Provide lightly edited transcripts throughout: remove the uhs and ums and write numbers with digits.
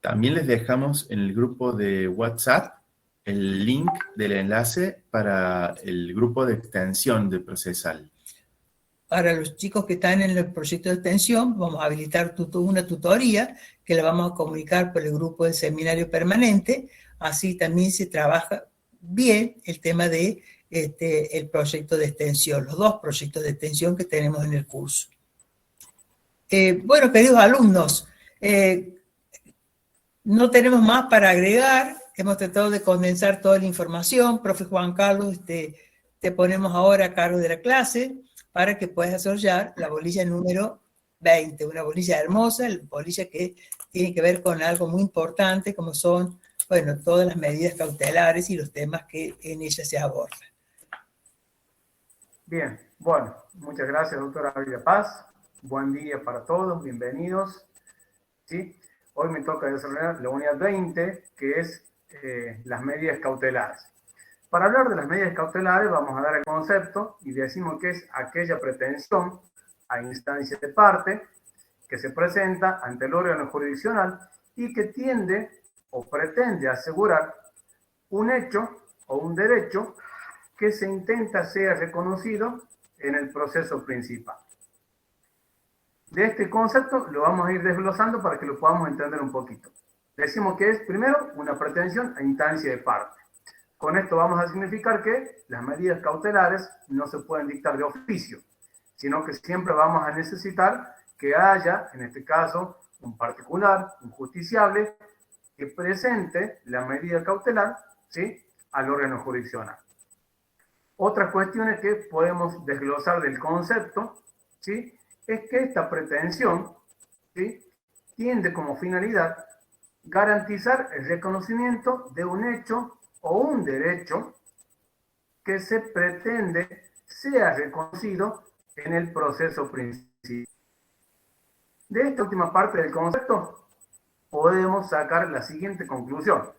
También les dejamos en el grupo de WhatsApp el link del enlace para el grupo de extensión de Procesal. Para los chicos que están en el proyecto de extensión, vamos a habilitar una tutoría que la vamos a comunicar por el grupo del seminario permanente. Así también se trabaja bien el tema de el proyecto de extensión, los dos proyectos de extensión que tenemos en el curso. Bueno, queridos alumnos, no tenemos más para agregar. Hemos tratado de condensar toda la información. Profe Juan Carlos, te ponemos ahora a cargo de la clase para que puedas desarrollar la bolilla número 20, una bolilla hermosa, la bolilla que tiene que ver con algo muy importante, como son, bueno, todas las medidas cautelares y los temas que en ella se abordan. Bien, bueno, muchas gracias, doctora Ávila Paz. Buen día para todos, bienvenidos. ¿Sí? Hoy me toca desarrollar la unidad 20, que es las medidas cautelares. Para hablar de las medidas cautelares vamos a dar el concepto y decimos que es aquella pretensión a instancia de parte que se presenta ante el órgano jurisdiccional y que tiende o pretende asegurar un hecho o un derecho que se intenta sea reconocido en el proceso principal. De este concepto lo vamos a ir desglosando para que lo podamos entender un poquito. Decimos que es, primero, una pretensión a instancia de parte. Con esto vamos a significar que las medidas cautelares no se pueden dictar de oficio, sino que siempre vamos a necesitar que haya, en este caso, un particular, un justiciable, que presente la medida cautelar, ¿sí?, al órgano jurisdiccional. Otras cuestiones que podemos desglosar del concepto, ¿sí?, es que esta pretensión, ¿sí?, tiende como finalidad garantizar el reconocimiento de un hecho o un derecho que se pretende sea reconocido en el proceso principal. De esta última parte del concepto podemos sacar la siguiente conclusión,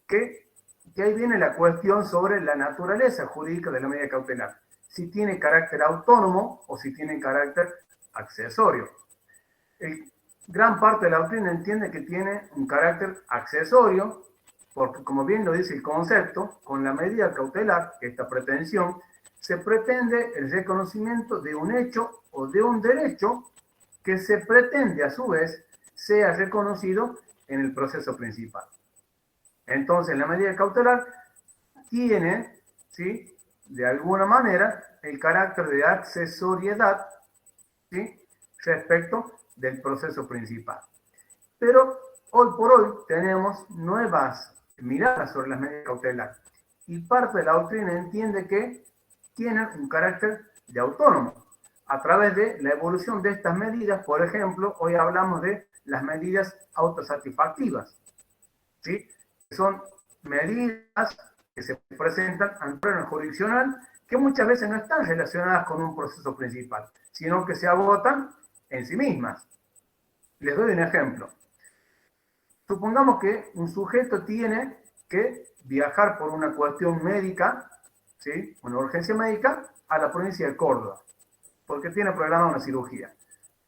que ahí viene la cuestión sobre la naturaleza jurídica de la medida cautelar, si tiene carácter autónomo o si tiene carácter accesorio. Gran parte de la doctrina entiende que tiene un carácter accesorio, porque como bien lo dice el concepto, con la medida cautelar, esta pretensión, se pretende el reconocimiento de un hecho o de un derecho que se pretende a su vez sea reconocido en el proceso principal. Entonces, la medida cautelar tiene, ¿sí?, de alguna manera el carácter de accesoriedad, ¿sí?, respecto del proceso principal. Pero hoy por hoy tenemos nuevas miradas sobre las medidas cautelares y parte de la doctrina entiende que tienen un carácter de autónomo. A través de la evolución de estas medidas, por ejemplo, hoy hablamos de las medidas autosatisfactivas, ¿sí?, son medidas que se presentan ante el órgano jurisdiccional que muchas veces no están relacionadas con un proceso principal, sino que se agotan en sí mismas. Les doy un ejemplo. Supongamos que un sujeto tiene que viajar por una cuestión médica, ¿sí?, una urgencia médica, a la provincia de Córdoba, porque tiene programada una cirugía.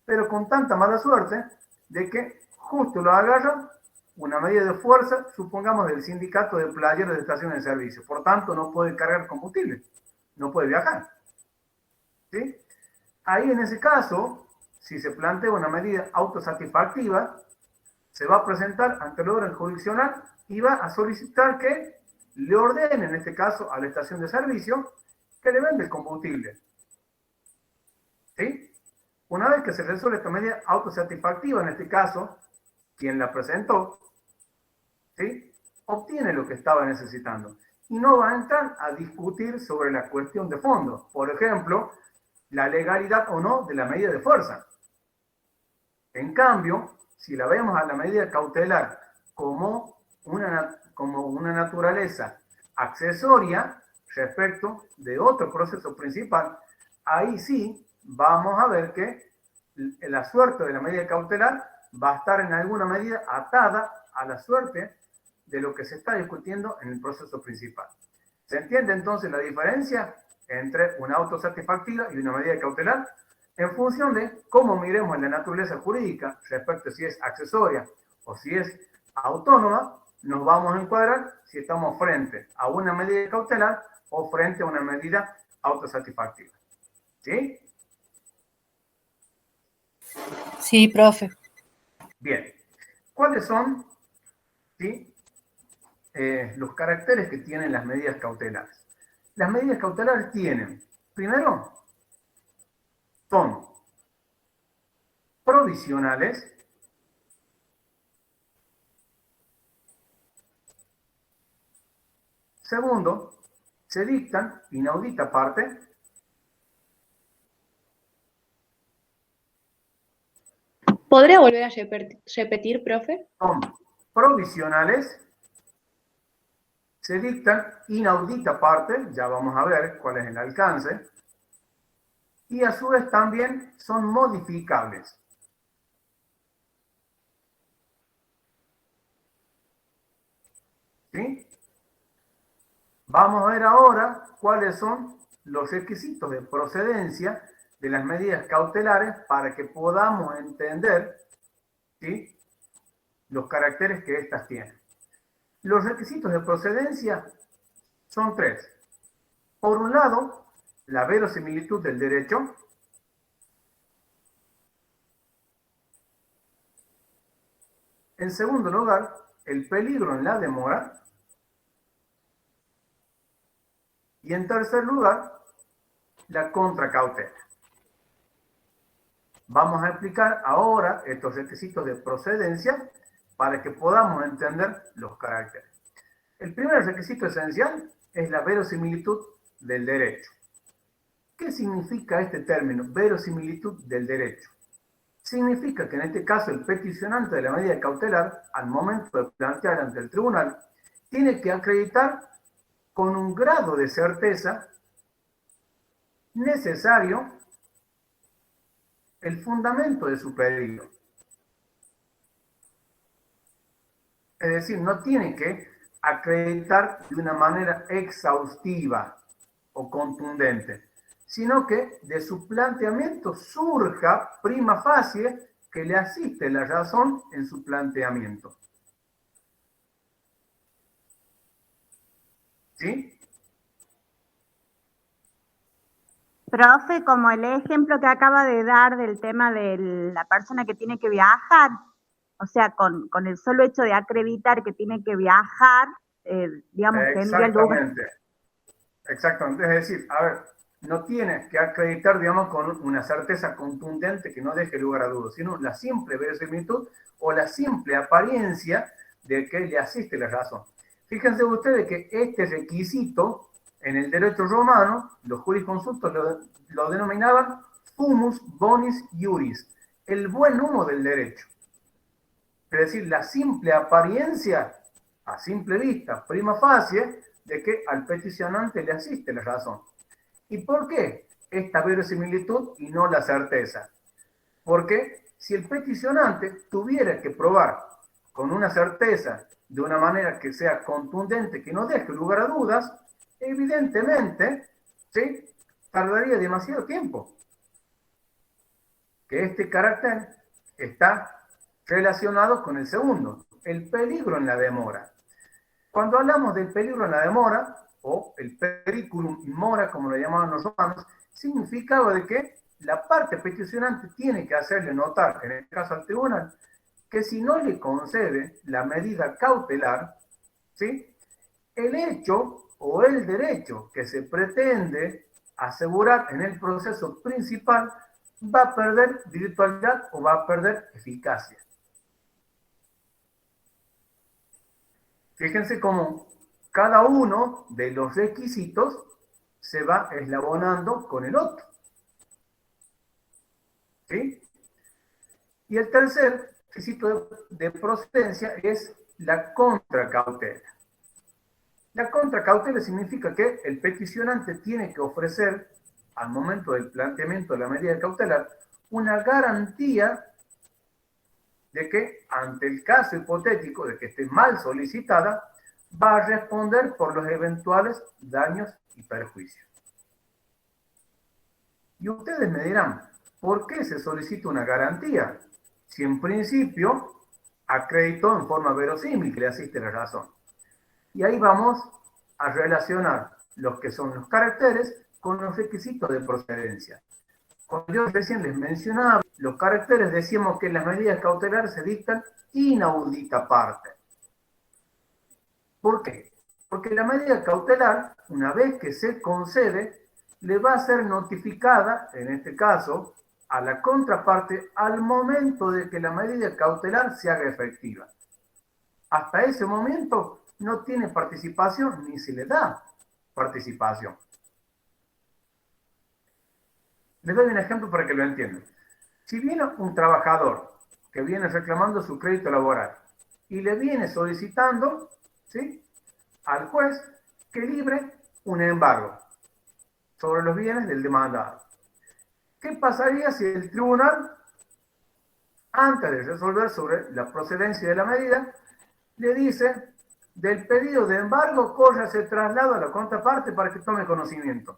Pero con tanta mala suerte de que justo lo agarra una medida de fuerza, supongamos del sindicato de playeros de estaciones de servicio. Por tanto, no puede cargar combustible, no puede viajar. ¿Sí? Ahí, en ese caso, si se plantea una medida autosatisfactiva, se va a presentar ante el órgano jurisdiccional y va a solicitar que le ordene, en este caso, a la estación de servicio, que le venda el combustible. ¿Sí? Una vez que se resuelve esta medida autosatisfactiva, en este caso, quien la presentó, ¿sí?, obtiene lo que estaba necesitando. Y no va a entrar a discutir sobre la cuestión de fondo. Por ejemplo, la legalidad o no de la medida de fuerza. En cambio, si la vemos a la medida cautelar como una naturaleza accesoria respecto de otro proceso principal, ahí sí vamos a ver que la suerte de la medida cautelar va a estar en alguna medida atada a la suerte de lo que se está discutiendo en el proceso principal. ¿Se entiende entonces la diferencia entre una autosatisfactiva y una medida cautelar? En función de cómo miremos la naturaleza jurídica respecto a si es accesoria o si es autónoma, nos vamos a encuadrar si estamos frente a una medida cautelar o frente a una medida autosatisfactiva. ¿Sí? Sí, profe. Bien. ¿Cuáles son, ¿sí?, los caracteres que tienen las medidas cautelares? Las medidas cautelares tienen, primero, son provisionales. Segundo, se dictan inaudita parte. ¿Podría volver a repetir, profe? Son provisionales. Se dictan inaudita parte, ya vamos a ver cuál es el alcance. Y a su vez también son modificables. ¿Sí? Vamos a ver ahora cuáles son los requisitos de procedencia de las medidas cautelares para que podamos entender, ¿sí?, los caracteres que éstas tienen. Los requisitos de procedencia son tres. Por un lado, la verosimilitud del derecho. En segundo lugar, el peligro en la demora. Y en tercer lugar, la contracautela. Vamos a explicar ahora estos requisitos de procedencia para que podamos entender los caracteres. El primer requisito esencial es la verosimilitud del derecho. ¿Qué significa este término, verosimilitud del derecho? Significa que en este caso el peticionante de la medida cautelar, al momento de plantear ante el tribunal, tiene que acreditar con un grado de certeza necesario el fundamento de su pedido. Es decir, no tiene que acreditar de una manera exhaustiva o contundente, sino que de su planteamiento surja prima facie que le asiste la razón en su planteamiento. ¿Sí? Profe, como el ejemplo que acaba de dar del tema de la persona que tiene que viajar, o sea, con el solo hecho de acreditar que tiene que viajar, digamos, tendría lugar. Exactamente. Es decir, a ver, no tienes que acreditar, digamos, con una certeza contundente que no deje lugar a dudas, sino la simple verosimilitud o la simple apariencia de que le asiste la razón. Fíjense ustedes que este requisito en el derecho romano, los jurisconsultos lo denominaban fumus bonis iuris, el buen humo del derecho. Es decir, la simple apariencia, a simple vista, prima facie, de que al peticionante le asiste la razón. ¿Y por qué esta verosimilitud y no la certeza? Porque si el peticionante tuviera que probar con una certeza, de una manera que sea contundente, que no deje lugar a dudas, evidentemente, ¿sí?, tardaría demasiado tiempo. Que este carácter está relacionado con el segundo, el peligro en la demora. Cuando hablamos del peligro en la demora, o el periculum in mora, como lo llamaban los romanos, significaba de que la parte peticionante tiene que hacerle notar, en este caso al tribunal, que si no le concede la medida cautelar, ¿sí?, el hecho o el derecho que se pretende asegurar en el proceso principal va a perder virtualidad o va a perder eficacia. Fíjense cómo cada uno de los requisitos se va eslabonando con el otro. ¿Sí? Y el tercer requisito de procedencia es la contracautela. La contracautela significa que el peticionante tiene que ofrecer, al momento del planteamiento de la medida cautelar, una garantía de que, ante el caso hipotético de que esté mal solicitada, va a responder por los eventuales daños y perjuicios. Y ustedes me dirán, ¿por qué se solicita una garantía? Si en principio acreditó en forma verosímil que le asiste la razón. Y ahí vamos a relacionar los que son los caracteres con los requisitos de procedencia. Cuando yo recién les mencionaba, los caracteres decíamos que las medidas cautelares se dictan inaudita parte. ¿Por qué? Porque la medida cautelar, una vez que se concede, le va a ser notificada, en este caso, a la contraparte al momento de que la medida cautelar se haga efectiva. Hasta ese momento no tiene participación ni se le da participación. Les doy un ejemplo para que lo entiendan. Si viene un trabajador que viene reclamando su crédito laboral y le viene solicitando, ¿sí?, al juez que libre un embargo sobre los bienes del demandado. ¿Qué pasaría si el tribunal, antes de resolver sobre la procedencia de la medida, le dice: del pedido de embargo corre ese traslado a la contraparte para que tome conocimiento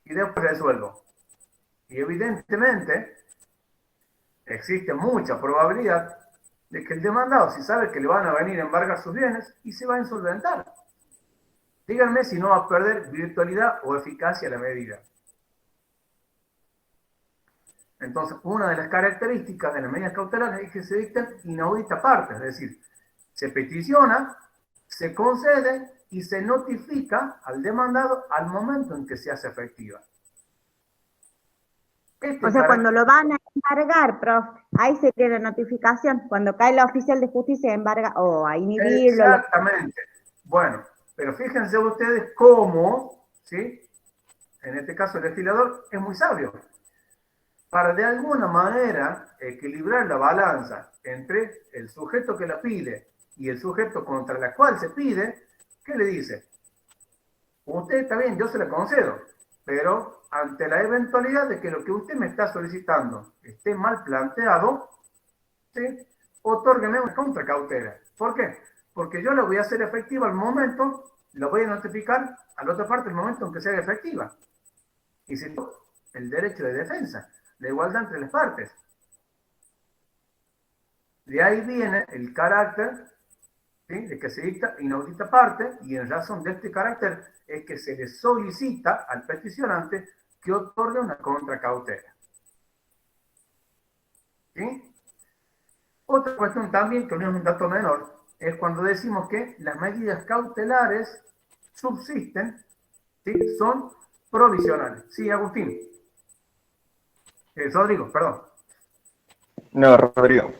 y después resuelvo? Y evidentemente existe mucha probabilidad de que el demandado, si sabe que le van a venir a embargar sus bienes, y se va a insolventar. Díganme si no va a perder virtualidad o eficacia la medida. Entonces, una de las características de las medidas cautelares es que se dictan inaudita parte, es decir, se peticiona, se concede y se notifica al demandado al momento en que se hace efectiva. O sea, cuando lo van a embargar, prof, ahí sería la notificación. Cuando cae la oficial de justicia embarga o a inhibirlo. Exactamente. Bueno, pero fíjense ustedes cómo, ¿sí?, en este caso el legislador es muy sabio. Para de alguna manera equilibrar la balanza entre el sujeto que la pide y el sujeto contra el cual se pide, ¿qué le dice? Usted está bien, yo se la concedo, pero ante la eventualidad de que lo que usted me está solicitando esté mal planteado, ¿sí?, otórgueme una contracautela. ¿Por qué? Porque yo la voy a hacer efectiva al momento, la voy a notificar a la otra parte al momento en que sea efectiva. Y si no, el derecho de defensa, la igualdad entre las partes. De ahí viene el carácter, ¿sí?, de que se dicta inaudita parte, y en razón de este carácter es que se le solicita al peticionante que otorgue una contracautela. ¿Sí? Otra cuestión también, que no es un dato menor, es cuando decimos que las medidas cautelares subsisten, ¿sí?, son provisionales. Sí, Agustín. Rodrigo, perdón. No, Rodrigo.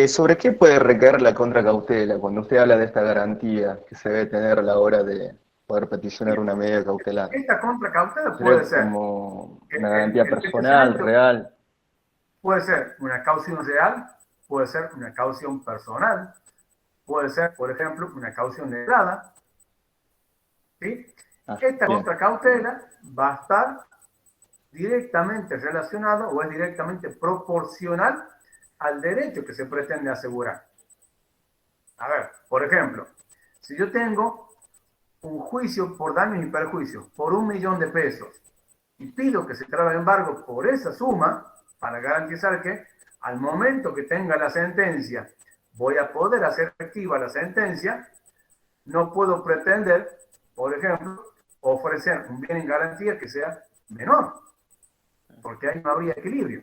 ¿Sobre qué puede recaer la contracautela cuando usted habla de esta garantía que se debe tener a la hora de poder peticionar una medida cautelar? Esta contracautela puede ser como una garantía personal, peticionante real. Puede ser una caución real, puede ser una caución personal, puede ser, por ejemplo, una caución letrada. ¿Sí? Esta bien. contracautela va a estar directamente relacionada o es directamente proporcional al derecho que se pretende asegurar. A ver, por ejemplo, si yo tengo un juicio por daños y perjuicios por 1 millón de pesos y pido que se trabe embargo por esa suma para garantizar que al momento que tenga la sentencia voy a poder hacer efectiva la sentencia, no puedo pretender, por ejemplo, ofrecer un bien en garantía que sea menor, porque ahí no habría equilibrio.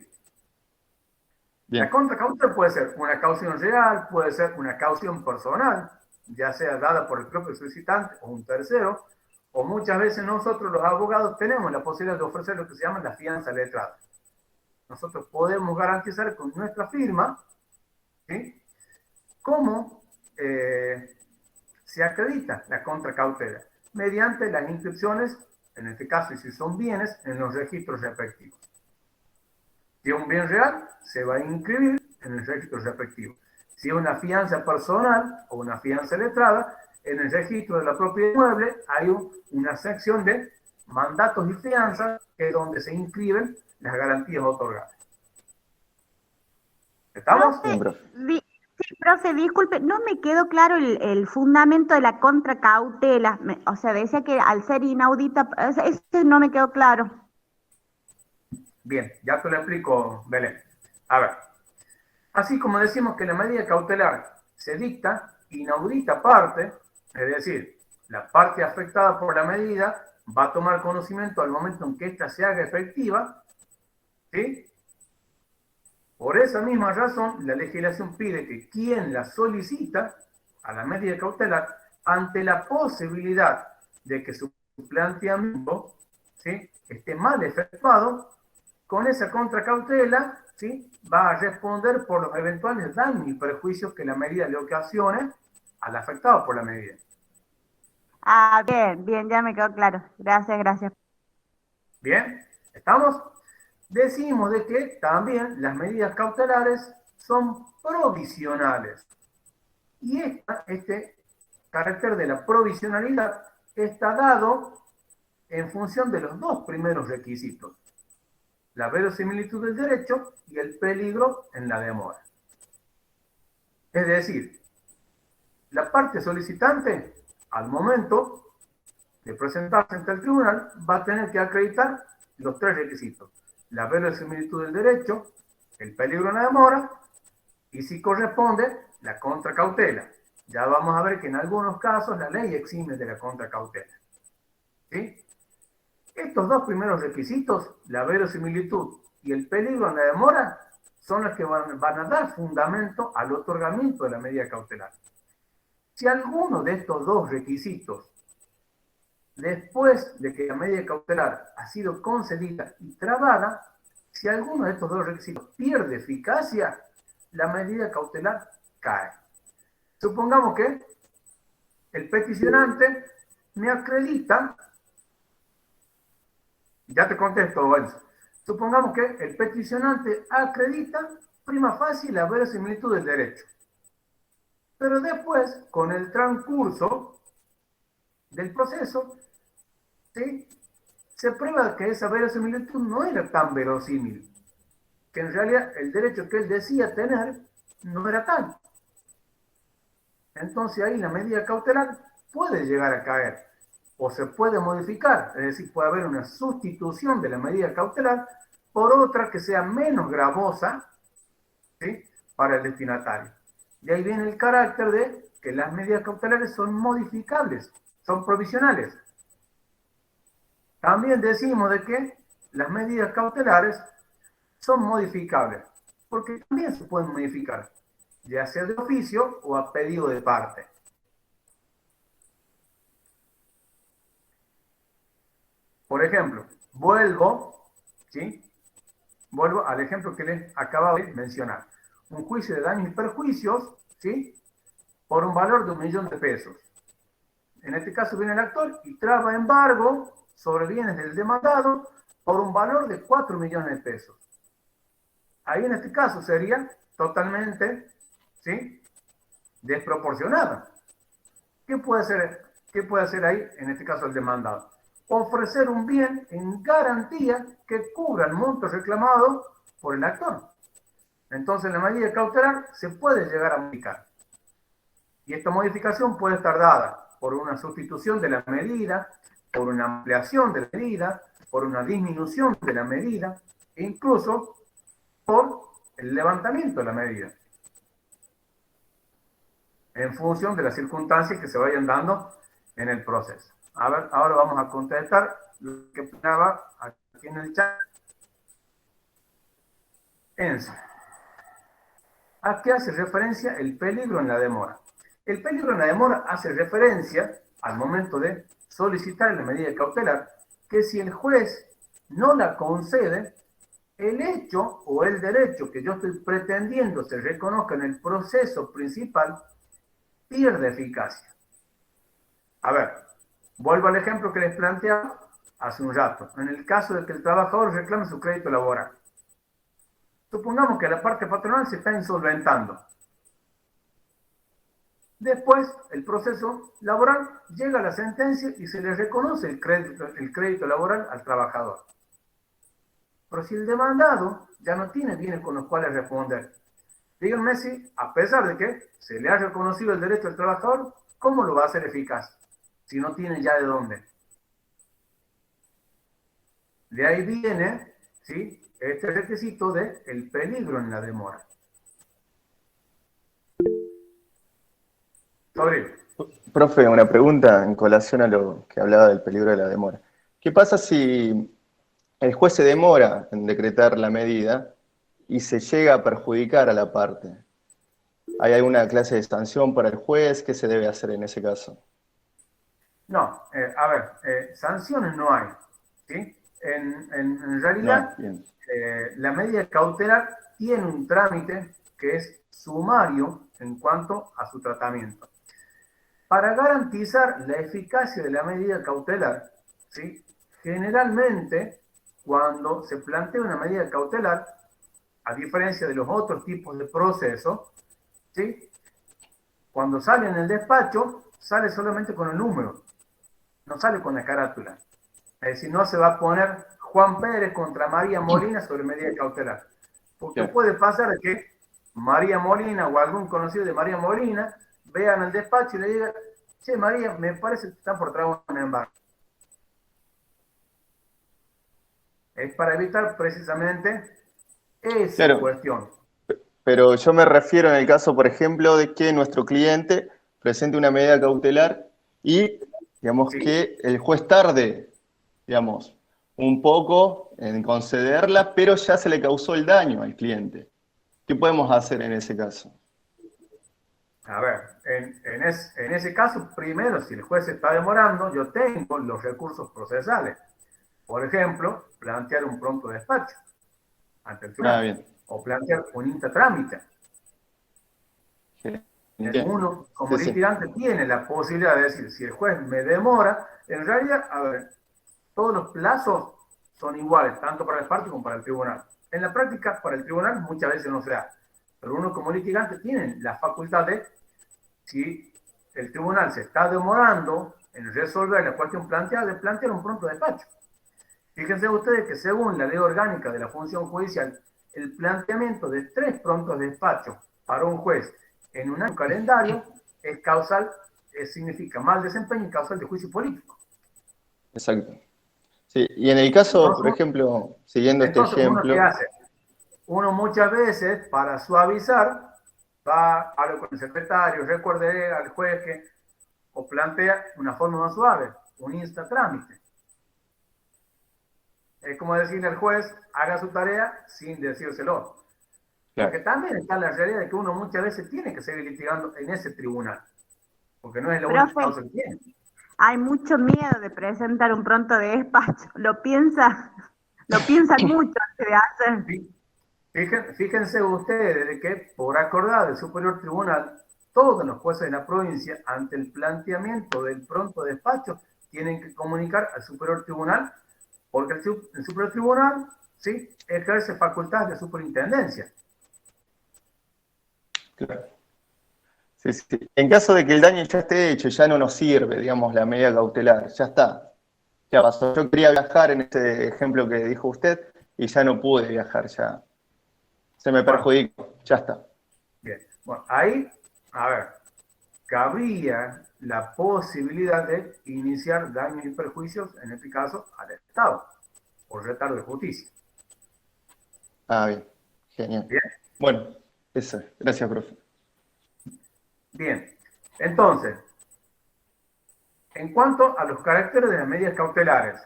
Bien. La contracautela puede ser una caución real, puede ser una caución personal, ya sea dada por el propio solicitante o un tercero, o muchas veces nosotros los abogados tenemos la posibilidad de ofrecer lo que se llama la fianza letrada. Nosotros podemos garantizar con nuestra firma, ¿sí?, cómo se acredita la contracautela mediante las inscripciones, en este caso, y si son bienes, en los registros respectivos. Si es un bien real, se va a inscribir en el registro respectivo. Si es una fianza personal o una fianza letrada, en el registro de la propiedad inmueble hay una sección de mandatos y fianzas, que es donde se inscriben las garantías otorgadas. ¿Estamos? Sí, profe, disculpe, no me quedó claro el fundamento de la contracautela. O sea, decía que al ser inaudita, ese no me quedó claro. Bien, ya te lo explico, Belén. A ver, Así como decimos que la medida cautelar se dicta inaudita parte, es decir, la parte afectada por la medida va a tomar conocimiento al momento en que ésta se haga efectiva, ¿sí? Por esa misma razón, la legislación pide que quien la solicita a la medida cautelar, ante la posibilidad de que su planteamiento, ¿sí?, esté mal efectuado, con esa contracautela, ¿sí?, va a responder por los eventuales daños y perjuicios que la medida le ocasione al afectado por la medida. Ah, bien, bien, ya me quedó claro. Gracias, gracias. Bien, ¿estamos? Decimos de que también las medidas cautelares son provisionales. Y este carácter de la provisionalidad está dado en función de los dos primeros requisitos: la verosimilitud del derecho y el peligro en la demora. Es decir, la parte solicitante, al momento de presentarse ante el tribunal, va a tener que acreditar los tres requisitos: la verosimilitud del derecho, el peligro en la demora y, si corresponde, la contracautela. Ya vamos a ver que en algunos casos la ley exime de la contracautela. ¿Sí? Estos dos primeros requisitos, la verosimilitud y el peligro en la demora, son los que van a dar fundamento al otorgamiento de la medida cautelar. Si alguno de estos dos requisitos, después de que la medida cautelar ha sido concedida y trabada, si alguno de estos dos requisitos pierde eficacia, la medida cautelar cae. Supongamos que el peticionante me acredita, ya te contesto, Enzo. Supongamos que el peticionante acredita prima facie la verosimilitud del derecho. Pero después, con el transcurso del proceso, ¿sí?, se prueba que esa verosimilitud no era tan verosímil, que en realidad el derecho que él decía tener no era tal. Entonces ahí la medida cautelar puede llegar a caer o se puede modificar, es decir, puede haber una sustitución de la medida cautelar por otra que sea menos gravosa, ¿sí?, para el destinatario. De ahí viene el carácter de que las medidas cautelares son modificables, son provisionales. También decimos de que las medidas cautelares son modificables, porque también se pueden modificar, ya sea de oficio o a pedido de parte. Por ejemplo, vuelvo al ejemplo que les acabo de mencionar. Un juicio de daños y perjuicios, ¿sí?, por un valor de 1 millón de pesos. En este caso viene el actor y traba embargo sobre bienes del demandado por un valor de 4 millones de pesos. Ahí en este caso sería totalmente, ¿sí?, desproporcionada. ¿Qué puede hacer ahí en este caso el demandado? Ofrecer un bien en garantía que cubra el monto reclamado por el actor. Entonces la medida cautelar se puede llegar a modificar. Y esta modificación puede estar dada por una sustitución de la medida, por una ampliación de la medida, por una disminución de la medida, e incluso por el levantamiento de la medida, en función de las circunstancias que se vayan dando en el proceso. A ver, ahora vamos a contestar lo que opinaba aquí en el chat. Enzo, ¿a qué hace referencia el peligro en la demora? El peligro en la demora hace referencia al momento de solicitar la medida cautelar, que si el juez no la concede, el hecho o el derecho que yo estoy pretendiendo se reconozca en el proceso principal pierde eficacia. A ver, vuelvo al ejemplo que les planteaba hace un rato. En el caso de que el trabajador reclame su crédito laboral, supongamos que la parte patronal se está insolventando. Después, el proceso laboral llega a la sentencia y se le reconoce el crédito laboral al trabajador. Pero si el demandado ya no tiene bienes con los cuales responder, díganme si, a pesar de que se le ha reconocido el derecho al trabajador, ¿cómo lo va a hacer eficaz si no tiene ya de dónde? De ahí viene, ¿sí?, este requisito de el peligro en la demora. Profe, una pregunta en colación a lo que hablaba del peligro de la demora. ¿Qué pasa si el juez se demora en decretar la medida y se llega a perjudicar a la parte? ¿Hay alguna clase de sanción para el juez? ¿Qué se debe hacer en ese caso? No, a ver, sanciones no hay, ¿sí? En realidad, No, bien. la medida cautelar tiene un trámite que es sumario en cuanto a su tratamiento. Para garantizar la eficacia de la medida cautelar, ¿sí? Generalmente, cuando se plantea una medida cautelar, a diferencia de los otros tipos de procesos, ¿sí? Cuando sale en el despacho, sale solamente con el número, no sale con la carátula. Es decir, no se va a poner Juan Pérez contra María Molina sobre medida cautelar. Porque Bien. puede pasar que María Molina o algún conocido de María Molina vean el despacho y le digan, che, María, me parece que están por trabajo en embargo. Es para evitar precisamente esa Claro. cuestión. Pero yo me refiero en el caso, por ejemplo, de que nuestro cliente presente una medida cautelar y, digamos, Sí. que el juez tarde, digamos, un poco en concederla, pero ya se le causó el daño al cliente. ¿Qué podemos hacer en ese caso? A ver, en ese caso, primero, si el juez se está demorando, yo tengo los recursos procesales. Por ejemplo, plantear un pronto despacho ante el tribunal. Bien. O plantear un intratrámite. Bien. Uno, como Sí. litigante, tiene la posibilidad de decir, si el juez me demora, en realidad, a ver, todos los plazos son iguales, tanto para el parte como para el tribunal. En la práctica, para el tribunal muchas veces no se da. Pero uno como litigante tiene la facultad de, si el tribunal se está demorando en resolver la cuestión planteada, de plantear un pronto despacho. Fíjense ustedes que según la ley orgánica de la función judicial, el planteamiento de 3 prontos despachos para un juez en un año calendario es causal, significa mal desempeño y causal de juicio político. Exacto. Sí, y en el caso, por ejemplo, siguiendo este Entonces, ¿uno qué ejemplo, hace? Uno muchas veces, para suavizar, va a hablar con el secretario, recuerde al juez que, o plantea una forma más suave, un instatrámite. Es como decirle al juez, haga su tarea sin decírselo. claro. Porque también está la realidad de que uno muchas veces tiene que seguir litigando en ese tribunal. Porque no es la única causa que tiene. Hay mucho miedo de presentar un pronto de despacho. Lo piensan mucho antes de hacer. Fíjense ustedes de que por acordar del Superior Tribunal, todos los jueces de la provincia, ante el planteamiento del pronto despacho, tienen que comunicar al Superior Tribunal, porque el Superior Tribunal, ¿sí?, ejerce facultades de superintendencia. Claro. Sí. En caso de que el daño ya esté hecho, ya no nos sirve, digamos, la medida cautelar, ya está. Ya pasó. Yo quería viajar en este ejemplo que dijo usted y ya no pude viajar, ya se me perjudicó, ya está. Bien, bueno, ahí, a ver, cabría la posibilidad de iniciar daños y perjuicios, en este caso, al Estado, por retardo de justicia. Bien, genial. Bien. Bueno, eso, gracias, profe. Bien, entonces, en cuanto a los caracteres de las medidas cautelares,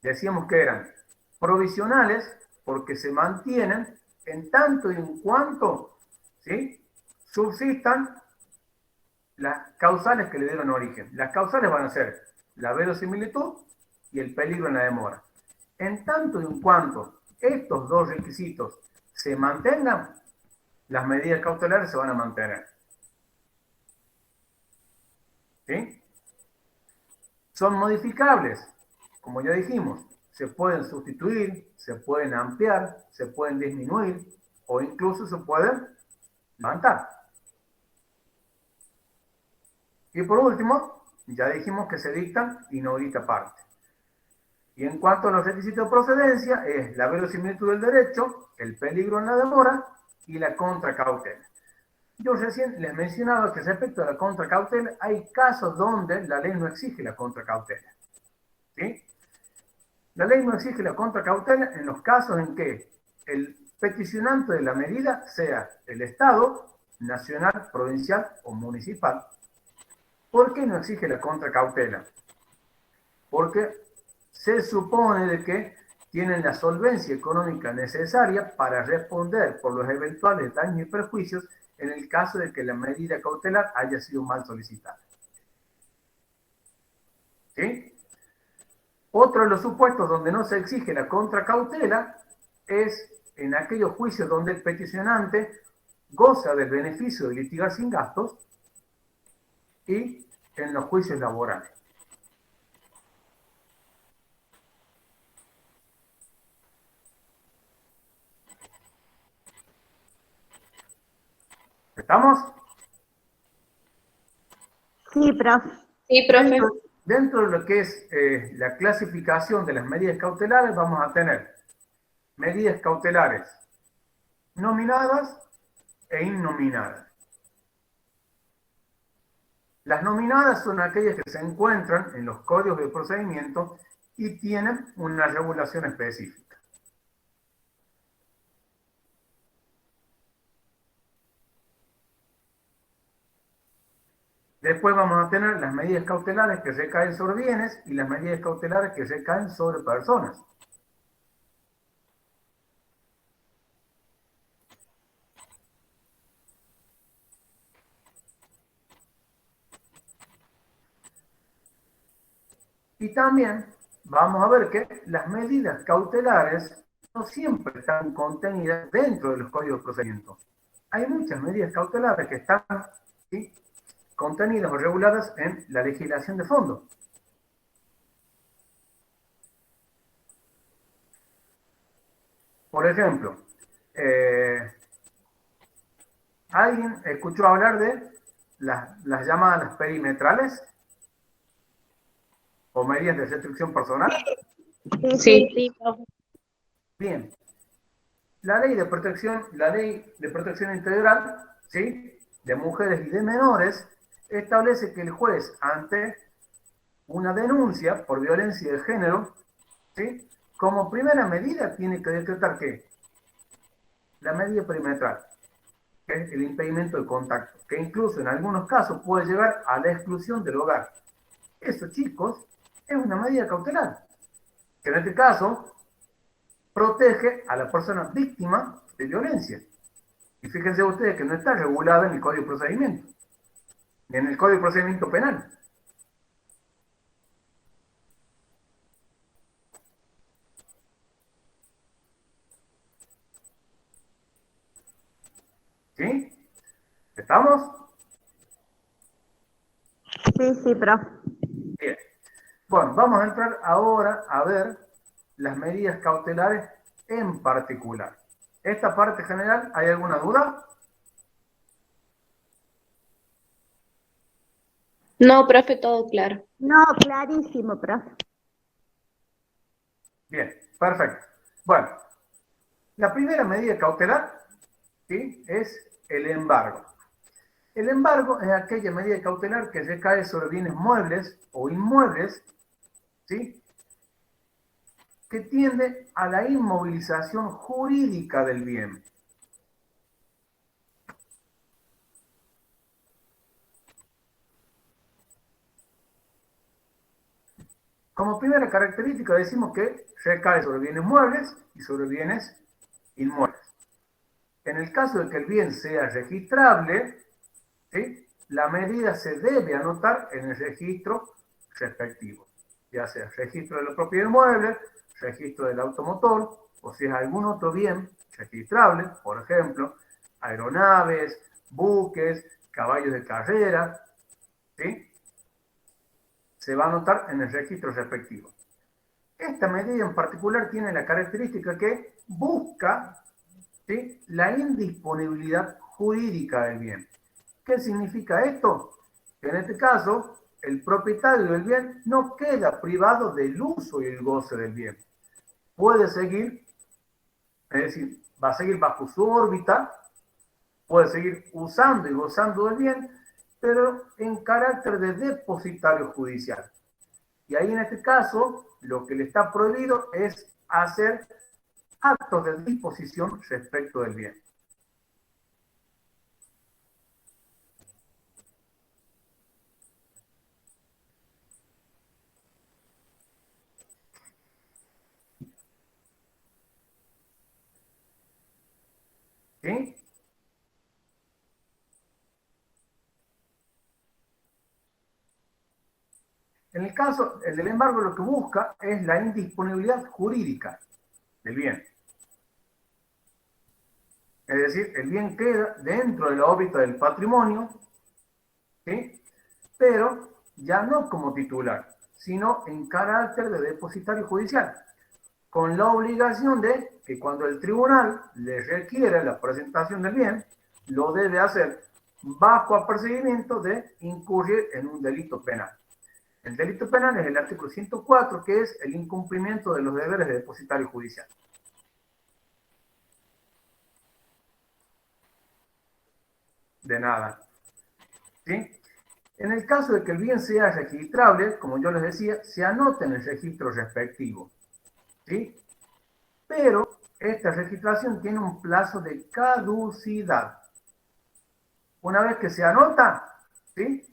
decíamos que eran provisionales porque se mantienen en tanto y en cuanto, ¿sí?, subsistan las causales que le dieron origen. Las causales van a ser la verosimilitud y el peligro en la demora. En tanto y en cuanto estos dos requisitos se mantengan, las medidas cautelares se van a mantener. ¿Sí? Son modificables, como ya dijimos, se pueden sustituir, se pueden ampliar, se pueden disminuir o incluso se pueden levantar. Y por último, ya dijimos que se dictan inaudita parte. Y en cuanto a los requisitos de procedencia, es la verosimilitud del derecho, el peligro en la demora y la contracautela. Yo recién les mencionaba que respecto a la contracautela, hay casos donde la ley no exige la contracautela. ¿Sí? La ley no exige la contracautela en los casos en que el peticionante de la medida sea el Estado, nacional, provincial o municipal. ¿Por qué no exige la contracautela? Porque se supone de que tienen la solvencia económica necesaria para responder por los eventuales daños y perjuicios en el caso de que la medida cautelar haya sido mal solicitada. ¿Sí? Otro de los supuestos donde no se exige la contracautela es en aquellos juicios donde el peticionante goza del beneficio de litigar sin gastos y en los juicios laborales. ¿Estamos? Sí, profe. Sí, profe. Dentro de lo que es la clasificación de las medidas cautelares, vamos a tener medidas cautelares nominadas e innominadas. Las nominadas son aquellas que se encuentran en los códigos de procedimiento y tienen una regulación específica. Después vamos a tener las medidas cautelares que recaen sobre bienes y las medidas cautelares que recaen sobre personas. Y también vamos a ver que las medidas cautelares no siempre están contenidas dentro de los códigos de procedimiento. Hay muchas medidas cautelares que están, ¿sí?, contenidas o reguladas en la legislación de fondo. Por ejemplo, ¿alguien escuchó hablar de las llamadas perimetrales o medidas de restricción personal? Sí. profe. Bien. La ley de protección integral, ¿sí?, de mujeres y de menores establece que el juez, ante una denuncia por violencia de género, ¿sí?, como primera medida tiene que decretar ¿qué? La medida perimetral, que es el impedimento de contacto, que incluso en algunos casos puede llegar a la exclusión del hogar. Eso, chicos, es una medida cautelar, que en este caso protege a la persona víctima de violencia. Y fíjense ustedes que no está regulada en el Código de Procedimiento, ni en el Código de Procedimiento Penal. ¿Sí? ¿Estamos? Sí, profe. Bien. Bueno, vamos a entrar ahora a ver las medidas cautelares en particular. Esta parte general, ¿hay alguna duda? No, profe, todo claro. No, clarísimo, profe. Bien, perfecto. Bueno, la primera medida cautelar, ¿sí?, es el embargo. El embargo es aquella medida cautelar que recae sobre bienes muebles o inmuebles, ¿sí?, que tiende a la inmovilización jurídica del bien. Como primera característica decimos que recae sobre bienes muebles y sobre bienes inmuebles. En el caso de que el bien sea registrable, ¿sí?, la medida se debe anotar en el registro respectivo, ya sea registro de la propiedad inmueble, registro del automotor, o si es algún otro bien registrable, por ejemplo, aeronaves, buques, caballos de carrera, ¿sí?, se va a anotar en el registro respectivo. Esta medida en particular tiene la característica que busca, ¿sí?, la indisponibilidad jurídica del bien. ¿Qué significa esto? Que en este caso, el propietario del bien no queda privado del uso y el goce del bien. Puede seguir, es decir, va a seguir bajo su órbita, puede seguir usando y gozando del bien, pero en carácter de depositario judicial. Y ahí en este caso, lo que le está prohibido es hacer actos de disposición respecto del bien. ¿Sí? En el caso, el del embargo lo que busca es la indisponibilidad jurídica del bien. Es decir, el bien queda dentro de la órbita del patrimonio, ¿sí? Pero ya no como titular, sino en carácter de depositario judicial, con la obligación de que cuando el tribunal le requiere la presentación del bien, lo debe hacer bajo apercibimiento de incurrir en un delito penal. El delito penal es el artículo 104, que es el incumplimiento de los deberes de depositario judicial. De nada. ¿Sí? En el caso de que el bien sea registrable, como yo les decía, se anota en el registro respectivo. ¿Sí? Pero esta registración tiene un plazo de caducidad. Una vez que se anota, ¿sí?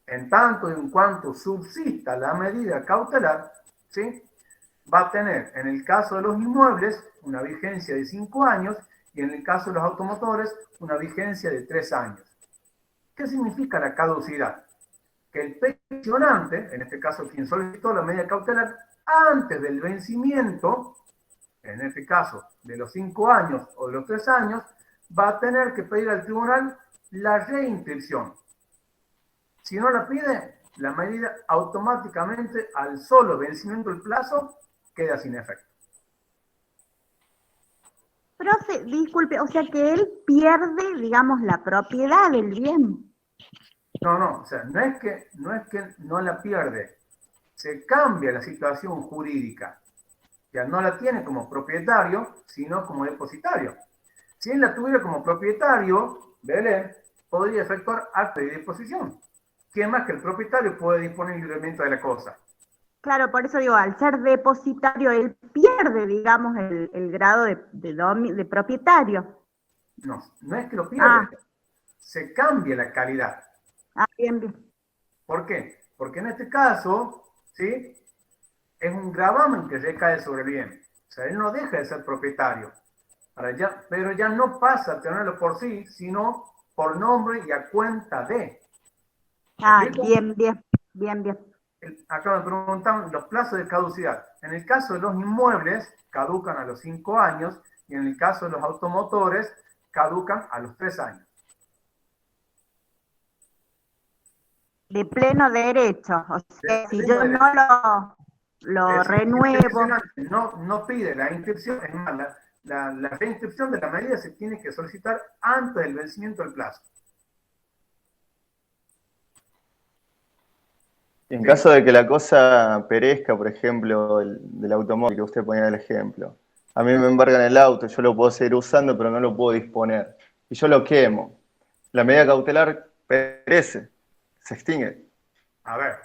En tanto y en cuanto subsista la medida cautelar, ¿sí? Va a tener, en el caso de los inmuebles, una vigencia de 5 años y en el caso de los automotores, una vigencia de 3 años. ¿Qué significa la caducidad? Que el peticionante, en este caso quien solicitó la medida cautelar, antes del vencimiento, en este caso de los 5 años o de los 3 años, va a tener que pedir al tribunal la reinscripción. Si no la pide, la medida automáticamente, al solo vencimiento del plazo, queda sin efecto. Profe, disculpe, o sea que él pierde, digamos, la propiedad del bien. No, o sea, no es que no la pierde, se cambia la situación jurídica. Ya no la tiene como propietario, sino como depositario. Si él la tuviera como propietario, Belén podría efectuar acta de disposición. ¿Quién más que el propietario puede disponer libremente de la cosa? Claro, por eso digo, al ser depositario, él pierde, digamos, el grado de propietario. No es que lo pierde, se cambia la calidad. Bien, bien. ¿Por qué? Porque en este caso, ¿sí? Es un gravamen que recae sobre el bien. O sea, él no deja de ser propietario, pero ya no pasa a tenerlo por sí, sino por nombre y a cuenta de. Bien. Acá me preguntan los plazos de caducidad. En el caso de los inmuebles, caducan a los 5 años, y en el caso de los automotores, caducan a los 3 años. De pleno derecho. O sea, si yo no lo renuevo. No pide la inscripción, es más, la reinscripción de la medida se tiene que solicitar antes del vencimiento del plazo. En caso de que la cosa perezca, por ejemplo, del automóvil que usted ponía el ejemplo, a mí me embargan el auto, yo lo puedo seguir usando, pero no lo puedo disponer, y yo lo quemo. La medida cautelar perece, se extingue. A ver.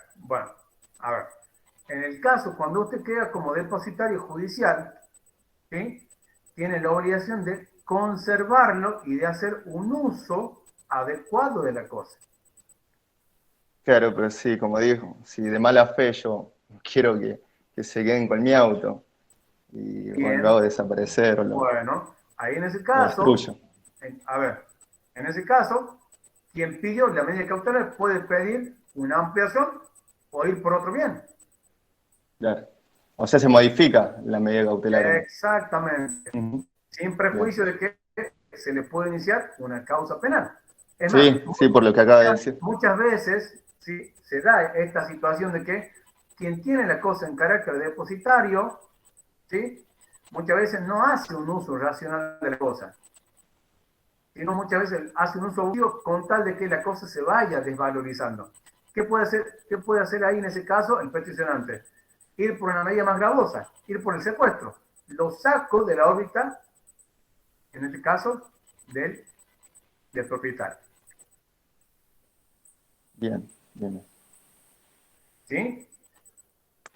En el caso, cuando usted queda como depositario judicial, ¿sí? Tiene la obligación de conservarlo y de hacer un uso adecuado de la cosa. Claro, pero sí, como dijo, si de mala fe yo quiero que se queden con mi auto y bueno, lo hago desaparecer o lo, bueno, ahí en ese lo caso, destruyo. En ese caso, quien pidió la medida cautelar puede pedir una ampliación o ir por otro bien. Claro. O sea, se modifica la medida cautelar. Exactamente. Sin prejuicio de que se le puede iniciar una causa penal. Es sí, más, sí, por lo que acaba de decir. Muchas veces sí, se da esta situación de que quien tiene la cosa en carácter depositario, ¿sí? Muchas veces no hace un uso racional de la cosa, sino muchas veces hace un uso abusivo con tal de que la cosa se vaya desvalorizando. ¿Qué puede hacer ahí en ese caso el peticionante? Ir por una medida más gravosa, ir por el secuestro. Lo saco de la órbita, en este caso, del propietario. Bien. ¿Sí?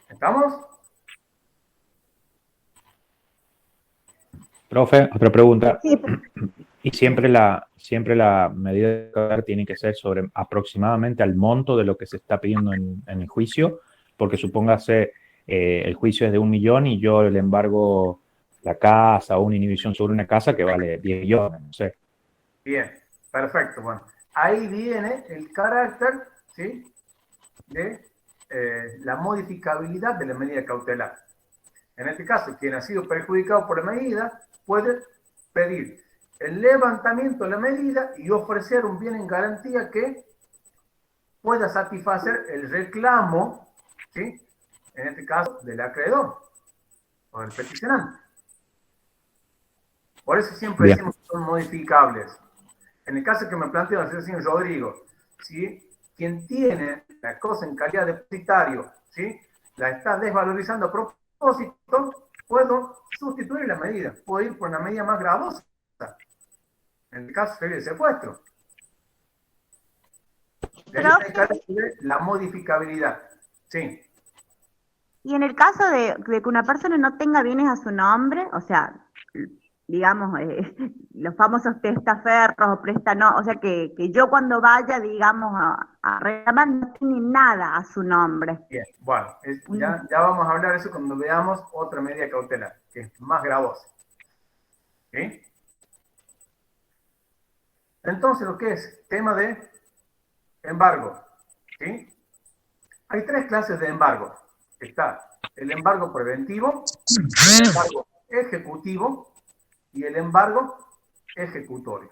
¿Estamos? Profe, otra pregunta. Sí. Y siempre la medida cautelar tiene que ser sobre aproximadamente al monto de lo que se está pidiendo en el juicio, porque supóngase el juicio es de 1 millón y yo el embargo la casa o una inhibición sobre una casa que vale 10 millones, no sé. Bien, perfecto. Bueno, ahí viene el carácter, ¿sí?, de la modificabilidad de la medida cautelar. En este caso, quien ha sido perjudicado por la medida puede pedir el levantamiento de la medida y ofrecer un bien en garantía que pueda satisfacer el reclamo, ¿sí?, en este caso, del acreedor o del peticionante. Por eso siempre Bien. decimos que son modificables. En el caso que me planteó el señor Rodrigo, ¿sí?, quien tiene la cosa en calidad de depositario, ¿sí?, la está desvalorizando a propósito, puedo sustituir la medida, puedo ir por una medida más gravosa. En el caso sería el secuestro. De ahí está el carácter de la modificabilidad. Sí. Y en el caso de que una persona no tenga bienes a su nombre, o sea, digamos, los famosos testaferros o préstamos, o sea, que yo cuando vaya, digamos, a reclamar no tiene nada a su nombre. Bien, bueno, ya vamos a hablar de eso cuando veamos otra medida cautelar, que es más gravosa. ¿Sí? Entonces, lo que es tema de embargo, ¿sí? Hay tres clases de embargo. Está el embargo preventivo, el embargo ejecutivo y el embargo ejecutorio.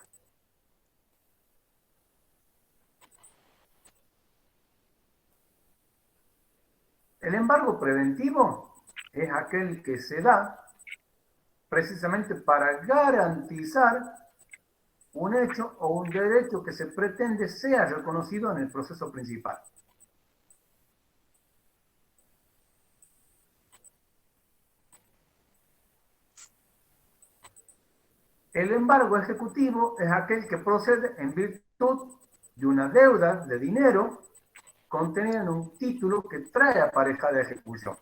El embargo preventivo es aquel que se da precisamente para garantizar un hecho o un derecho que se pretende sea reconocido en el proceso principal. El embargo ejecutivo es aquel que procede en virtud de una deuda de dinero contenida en un título que trae aparejada ejecución.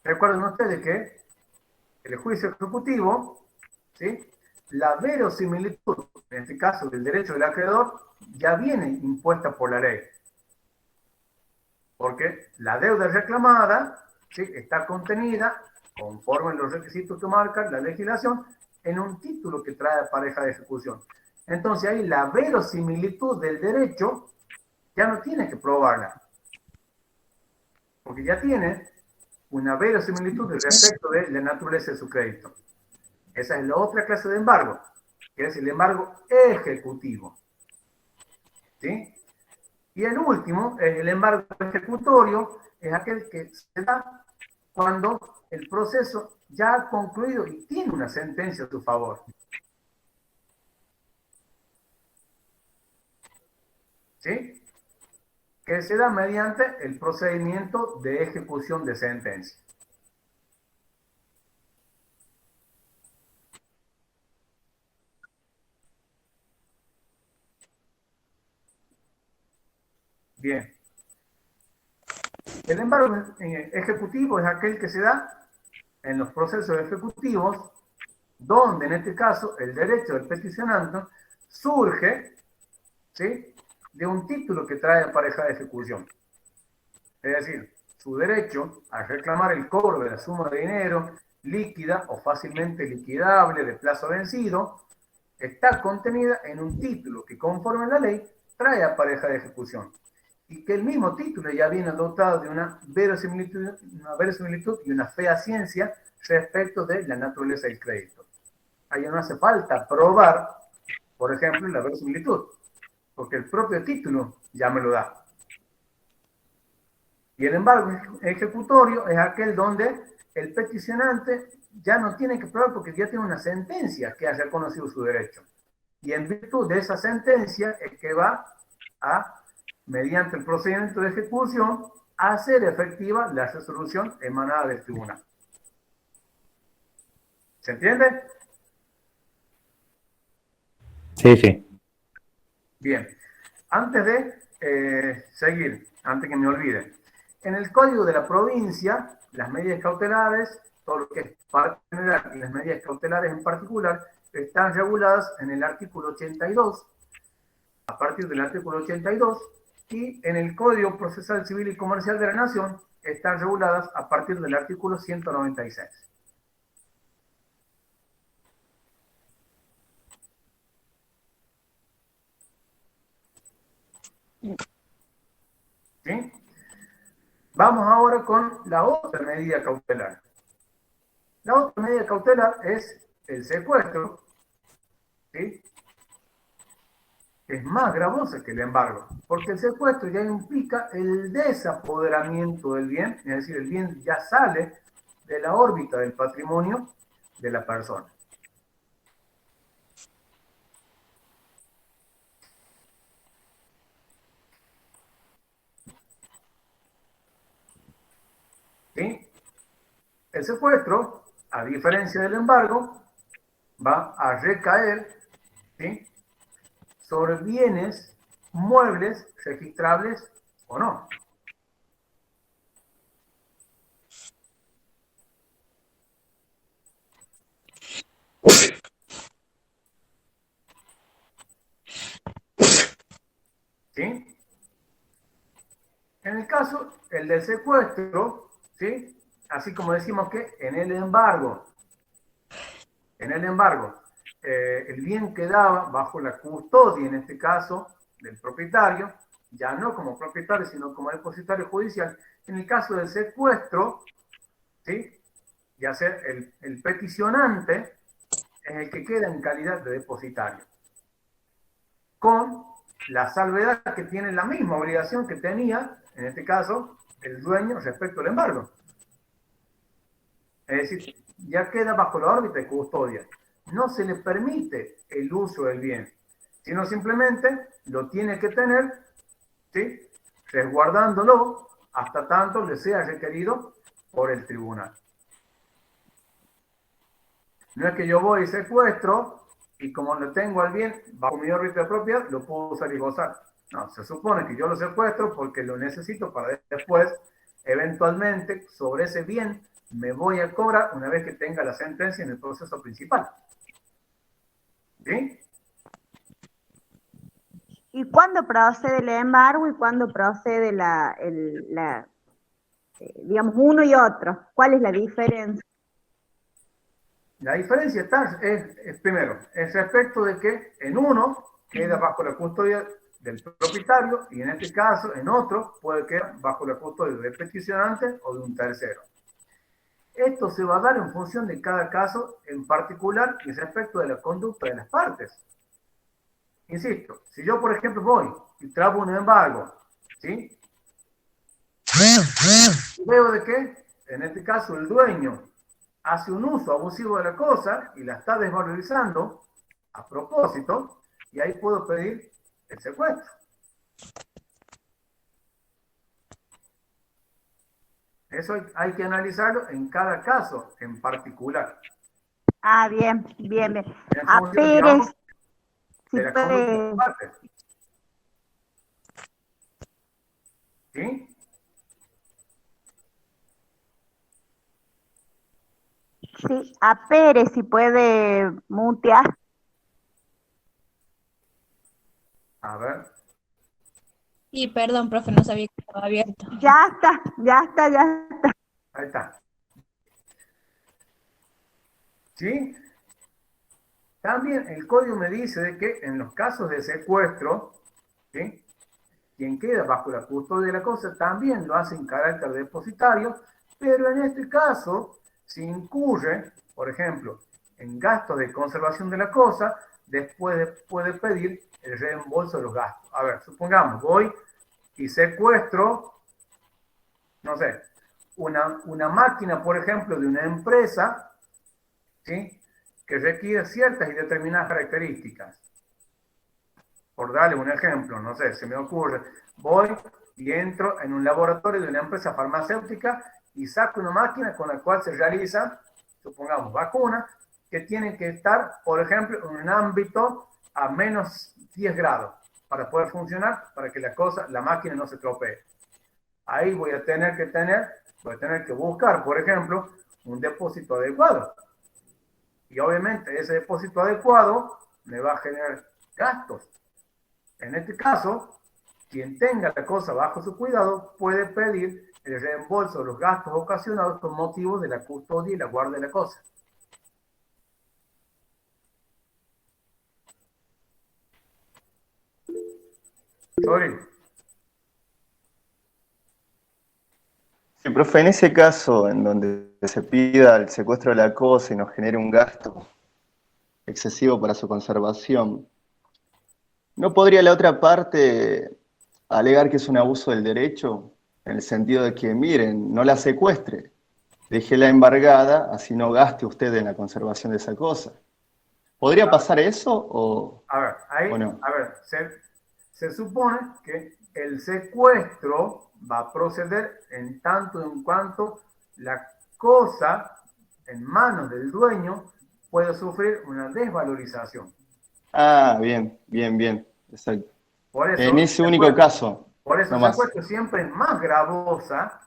Recuerden ustedes que el juicio ejecutivo, ¿sí?, la verosimilitud, en este caso del derecho del acreedor, ya viene impuesta por la ley. Porque la deuda reclamada, ¿sí?, está contenida, conforme a los requisitos que marca la legislación, en un título que trae apareja de ejecución. Entonces ahí la verosimilitud del derecho ya no tiene que probarla, porque ya tiene una verosimilitud respecto de la naturaleza de su crédito. Esa es la otra clase de embargo, que es el embargo ejecutivo. ¿Sí? Y el último, el embargo ejecutorio, es aquel que se da cuando el proceso ya ha concluido y tiene una sentencia a su favor. ¿Sí? Que se da mediante el procedimiento de ejecución de sentencia. Bien. El embargo ejecutivo es aquel que se da en los procesos ejecutivos, donde en este caso el derecho del peticionante surge, ¿sí?, de un título que trae aparejada de ejecución. Es decir, su derecho a reclamar el cobro de la suma de dinero líquida o fácilmente liquidable de plazo vencido está contenida en un título que, conforme a la ley, trae aparejada de ejecución. Y que el mismo título ya viene dotado de una verosimilitud y una fehaciencia respecto de la naturaleza del crédito. Ahí no hace falta probar, por ejemplo, la verosimilitud, porque el propio título ya me lo da. Y el embargo ejecutorio es aquel donde el peticionante ya no tiene que probar porque ya tiene una sentencia que ha reconocido su derecho. Y en virtud de esa sentencia es que va a, mediante el procedimiento de ejecución, hacer efectiva la resolución emanada del tribunal. ¿Se entiende? Sí, sí. Bien. Antes de seguir, antes que me olvide, en el Código de la Provincia, las medidas cautelares, todo lo que es parte general y las medidas cautelares en particular, están reguladas en el artículo 82, a partir del artículo 82, y en el Código Procesal Civil y Comercial de la Nación, están reguladas a partir del artículo 196. ¿Sí? Vamos ahora con la otra medida cautelar. La otra medida cautelar es el secuestro, ¿sí? Es más gravosa que el embargo, porque el secuestro ya implica el desapoderamiento del bien, es decir, el bien ya sale de la órbita del patrimonio de la persona. ¿Sí? El secuestro, a diferencia del embargo, va a recaer, ¿sí?, sobre bienes muebles registrables o no. ¿Sí? En el caso, el del secuestro, ¿sí?, así como decimos que en el embargo, el bien quedaba bajo la custodia, en este caso, del propietario, ya no como propietario, sino como depositario judicial. En el caso del secuestro, ¿sí?, ya sea el peticionante es el que queda en calidad de depositario, con la salvedad que tiene la misma obligación que tenía, en este caso, el dueño respecto al embargo. Es decir, ya queda bajo la órbita de custodia. No se le permite el uso del bien, sino simplemente lo tiene que tener, ¿sí?, resguardándolo hasta tanto le sea requerido por el tribunal. No es que yo voy y secuestro y como lo tengo al bien bajo mi órbita de propiedad, lo puedo usar y gozar. No, se supone que yo lo secuestro porque lo necesito para después, eventualmente, sobre ese bien me voy a cobrar una vez que tenga la sentencia en el proceso principal. ¿Sí? ¿Y cuándo procede el embargo y cuándo procede digamos, uno y otro? ¿Cuál es la diferencia? La diferencia está, primero, es respecto de que en uno queda bajo la custodia del propietario y en este caso, en otro, puede quedar bajo la custodia del peticionante o de un tercero. Esto se va a dar en función de cada caso en particular y respecto de la conducta de las partes. Insisto, si yo, por ejemplo, voy y trabo un embargo, ¿sí?, veo de que, en este caso, el dueño hace un uso abusivo de la cosa y la está desvalorizando a propósito, y ahí puedo pedir el secuestro. Eso hay que analizarlo en cada caso en particular. Ah, bien, bien, bien. En A función, Pérez, digamos, si de la conducta de puede, las partes. ¿Sí? sí, a Pérez, si puede mutear. A ver. Sí, perdón, profe, no sabía que estaba abierto. Ya está, ya está, ya está. Ahí está. ¿Sí? También el código me dice de que en los casos de secuestro, ¿sí?, quien queda bajo la custodia de la cosa también lo hace en carácter depositario, pero en este caso, si incurre, por ejemplo, en gastos de conservación de la cosa, después puede pedir el reembolso de los gastos. A ver, supongamos, voy y secuestro, no sé, una máquina, por ejemplo, de una empresa, ¿sí?, que requiere ciertas y determinadas características. Por darle un ejemplo, no sé, se me ocurre, voy y entro en un laboratorio de una empresa farmacéutica y saco una máquina con la cual se realizan, supongamos, vacunas, que tienen que estar, por ejemplo, en un ámbito a menos 10 grados para poder funcionar, para que la máquina no se estropee. Ahí voy a tener que buscar, por ejemplo, un depósito adecuado. Y obviamente ese depósito adecuado me va a generar gastos. En este caso, quien tenga la cosa bajo su cuidado puede pedir el reembolso de los gastos ocasionados con motivo de la custodia y la guardia de la cosa. Sorry. Sí, profe, en ese caso en donde se pida el secuestro de la cosa y nos genere un gasto excesivo para su conservación, ¿no podría la otra parte alegar que es un abuso del derecho? En el sentido de que, miren, no la secuestre, déjela embargada, así no gaste usted en la conservación de esa cosa. ¿Podría pasar eso o, A ver, o no? se supone que el secuestro va a proceder en tanto en cuanto la cosa en manos del dueño puede sufrir una desvalorización. Ah, bien, bien, bien, exacto. Por eso, En ese único caso, por eso no el más. secuestro siempre es más gravosa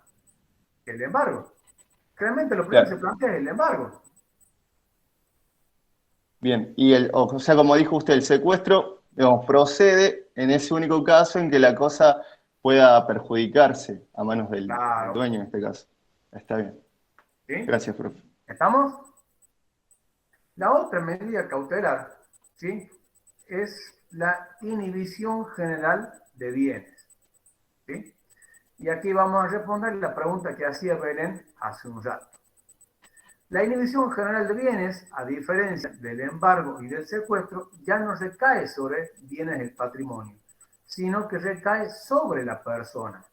que el embargo. Realmente lo primero Claro. que se plantea es el embargo. Bien, y o sea, como dijo usted, el secuestro, digamos, procede en ese único caso en que la cosa pueda perjudicarse a manos del Claro. dueño en este caso. Está bien. ¿Sí? Gracias, profe. ¿Estamos? La otra medida cautelar, ¿sí?, es la inhibición general de bienes. ¿Sí? Y aquí vamos a responder la pregunta que hacía Belén hace un rato. La inhibición general de bienes, a diferencia del embargo y del secuestro, ya no recae sobre bienes del patrimonio, sino que recae sobre la persona.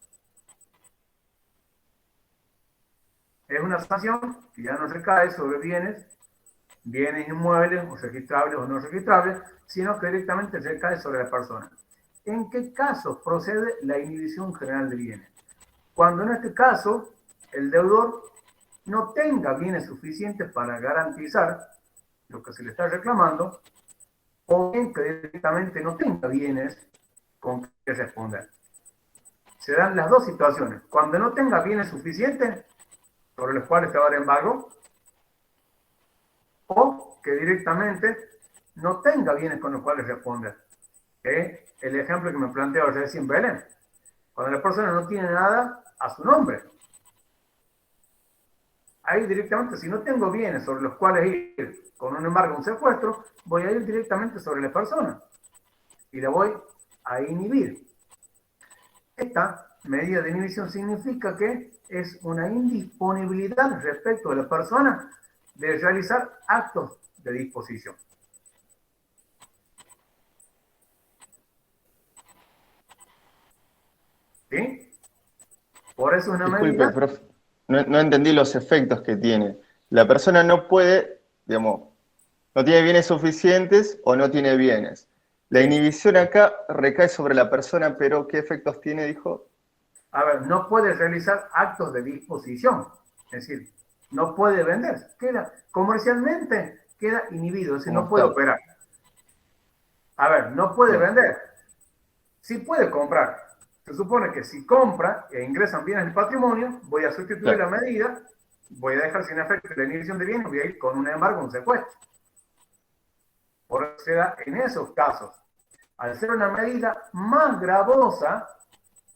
Es una sanción que ya no recae sobre bienes inmuebles, o registrables o no registrables, sino que directamente recae sobre la persona. ¿En qué casos procede la inhibición general de bienes? Cuando en este caso el deudor no tenga bienes suficientes para garantizar lo que se le está reclamando, o bien que directamente no tenga bienes con que responder. Se dan las dos situaciones. Cuando no tenga bienes suficientes sobre los cuales te va a dar embargo, o que directamente no tenga bienes con los cuales responder. El ejemplo que me planteaba recién Belén. Cuando la persona no tiene nada a su nombre. Ahí directamente, si no tengo bienes sobre los cuales ir con un embargo, un secuestro, voy a ir directamente sobre la persona y la voy a inhibir. Esta medida de inhibición significa que es una indisponibilidad respecto de la persona de realizar actos de disposición. ¿Sí? Por eso es una Disculpe, medida... profe, no entendí los efectos que tiene. La persona no puede, digamos, no tiene bienes suficientes o no tiene bienes. La inhibición acá recae sobre la persona, pero ¿qué efectos tiene, dijo? A ver, no puede realizar actos de disposición. Es decir, no puede vender. Comercialmente queda inhibido, es decir, no puede operar. A ver, no puede vender. Sí puede comprar. Se supone que si compra e ingresan bienes del patrimonio, voy a sustituir la medida, voy a dejar sin efecto la inhibición de bienes, voy a ir con un embargo, un secuestro. Por eso se da en esos casos. Al ser una medida más gravosa,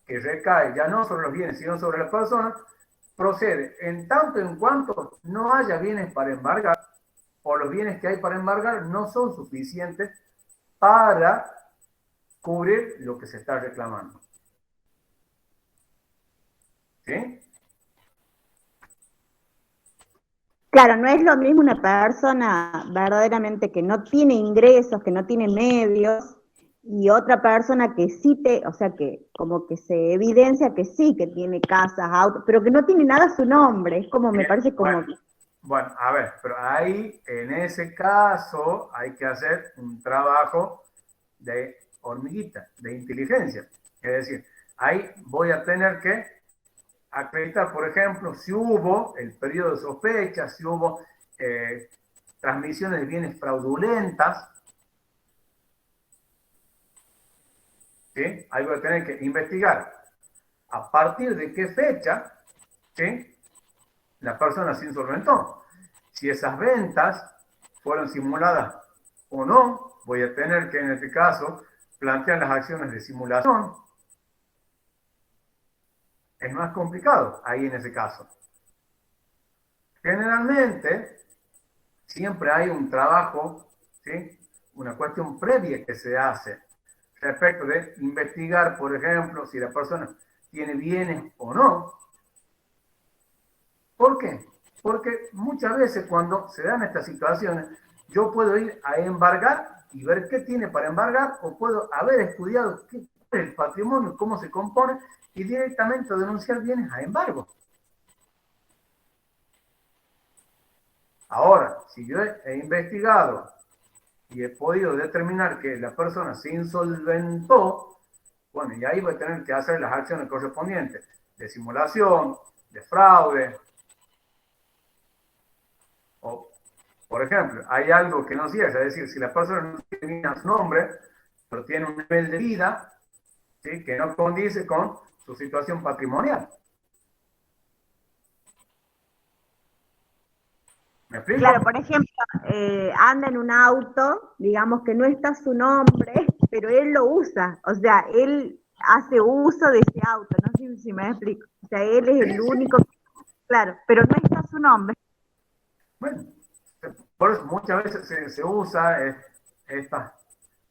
que recae ya no sobre los bienes, sino sobre las personas, procede en tanto en cuanto no haya bienes para embargar, o los bienes que hay para embargar no son suficientes para cubrir lo que se está reclamando. ¿Sí? Claro, no es lo mismo una persona verdaderamente que no tiene ingresos, que no tiene medios, y otra persona que sí o sea, que como que se evidencia que sí, que tiene casas, autos, pero que no tiene nada a su nombre. Es como, me parece como... Bueno, a ver, pero ahí, en ese caso, hay que hacer un trabajo de hormiguita, de inteligencia. Es decir, ahí voy a tener que acreditar, por ejemplo, si hubo el periodo de sospecha, si hubo transmisiones de bienes fraudulentas. ¿Sí? Ahí voy a tener que investigar a partir de qué fecha, ¿sí?, la persona se insolventó. Si esas ventas fueron simuladas o no, voy a tener que, en este caso, plantear las acciones de simulación. es más complicado ahí en ese caso. Generalmente, siempre hay un trabajo, ¿sí? Una cuestión previa que se hace respecto de investigar, por ejemplo, si la persona tiene bienes o no. ¿Por qué? Porque muchas veces cuando se dan estas situaciones, yo puedo ir a embargar y ver qué tiene para embargar, o puedo haber estudiado qué es el patrimonio, cómo se compone, y directamente denunciar bienes a embargo. Ahora, si yo he investigado y he podido determinar que la persona se insolventó, bueno, y ahí voy a tener que hacer las acciones correspondientes de simulación, de fraude. O, por ejemplo, hay algo que no cierra, es decir, si la persona no tiene su nombre, pero tiene un nivel de vida, ¿sí?, que no condice con su situación patrimonial. ¿Me explico? Claro, por ejemplo, anda en un auto, digamos que no está su nombre, pero él lo usa, o sea, él hace uso de ese auto, no sé si me explico. O sea, él es el único, claro, pero no está su nombre. Bueno, por eso muchas veces se usa estas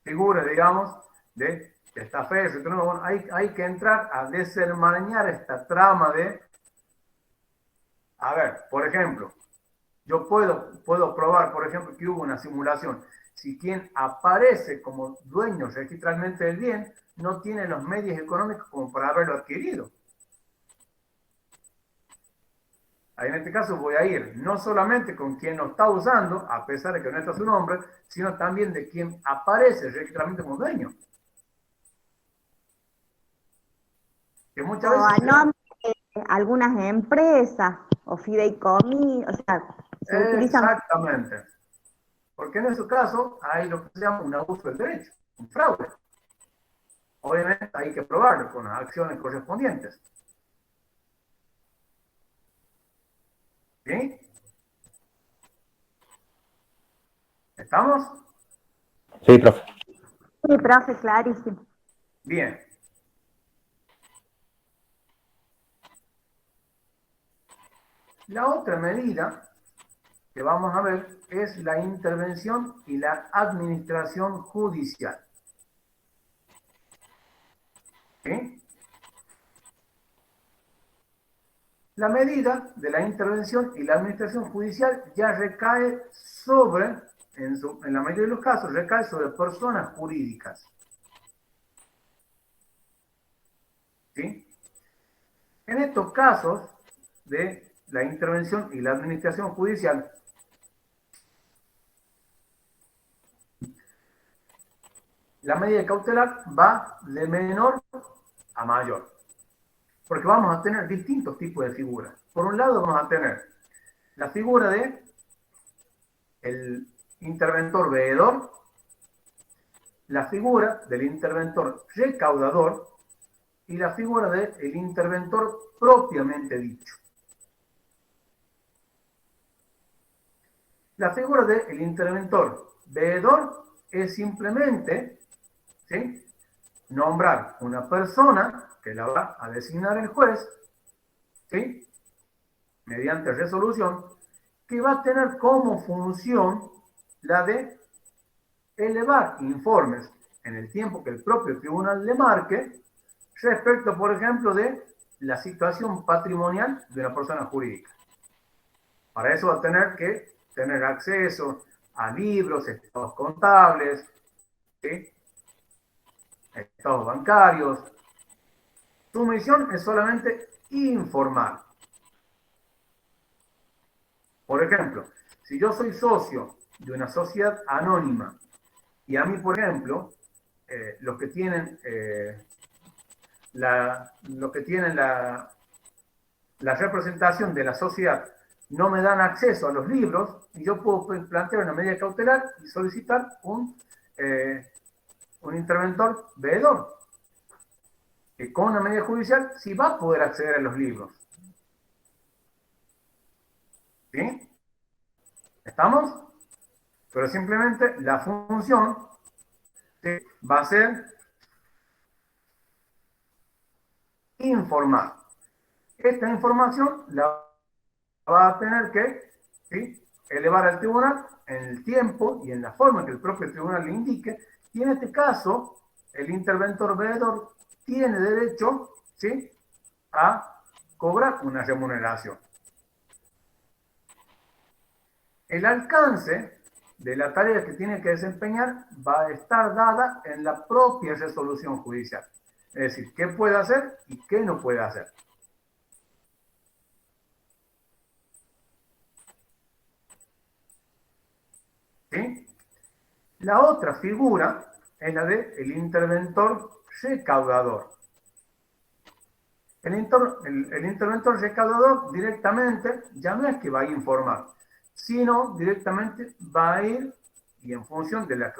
figuras, digamos, de estafeta. Bueno, hay que entrar a desenmarañar esta trama de, a ver, por ejemplo, yo puedo probar, por ejemplo, que hubo una simulación. Si quien aparece como dueño registralmente del bien no tiene los medios económicos como para haberlo adquirido. Ahí en este caso voy a ir no solamente con quien lo está usando, a pesar de que no está su nombre, sino también de quien aparece registralmente como dueño. Que muchas veces... O a nombre de algunas empresas, o fideicomisos, o sea, se utilizan... Exactamente. Porque en ese caso hay lo que se llama un abuso del derecho, un fraude. Obviamente hay que probarlo con las acciones correspondientes. ¿Sí? ¿Estamos? Sí, profe. Sí, profe, clarísimo. Bien. La otra medida que vamos a ver es la intervención y la administración judicial. ¿Sí? La medida de la intervención y la administración judicial ya recae sobre, en la mayoría de los casos, recae sobre personas jurídicas. ¿Sí? En estos casos de la intervención y la administración judicial, la medida cautelar va de menor a mayor, porque vamos a tener distintos tipos de figuras. Por un lado vamos a tener la figura de el interventor veedor, la figura del interventor recaudador y la figura del interventor propiamente dicho. La figura del interventor veedor es simplemente, ¿sí?, nombrar una persona que la va a designar el juez, ¿sí?, mediante resolución, que va a tener como función la de elevar informes en el tiempo que el propio tribunal le marque respecto, por ejemplo, de la situación patrimonial de una persona jurídica. Para eso va a tener que tener acceso a libros, estados contables, ¿sí?, estados bancarios. Su misión es solamente informar. Por ejemplo, si yo soy socio de una sociedad anónima y a mí, por ejemplo, los que tienen la representación de la sociedad no me dan acceso a los libros, y yo puedo plantear una medida cautelar y solicitar un interventor veedor, que con una medida judicial sí va a poder acceder a los libros. ¿Sí? ¿Estamos? Pero simplemente la función, ¿sí?, va a ser informar. esta información la va a tener que, ¿sí?, elevar al tribunal en el tiempo y en la forma que el propio tribunal le indique, y en este caso el interventor veedor tiene derecho, ¿sí?, a cobrar una remuneración. El alcance de la tarea que tiene que desempeñar va a estar dada en la propia resolución judicial. Es decir, qué puede hacer y qué no puede hacer. ¿Sí? La otra figura es la del interventor recaudador. El interventor recaudador directamente ya no es que va a informar, sino directamente va a ir, y en función de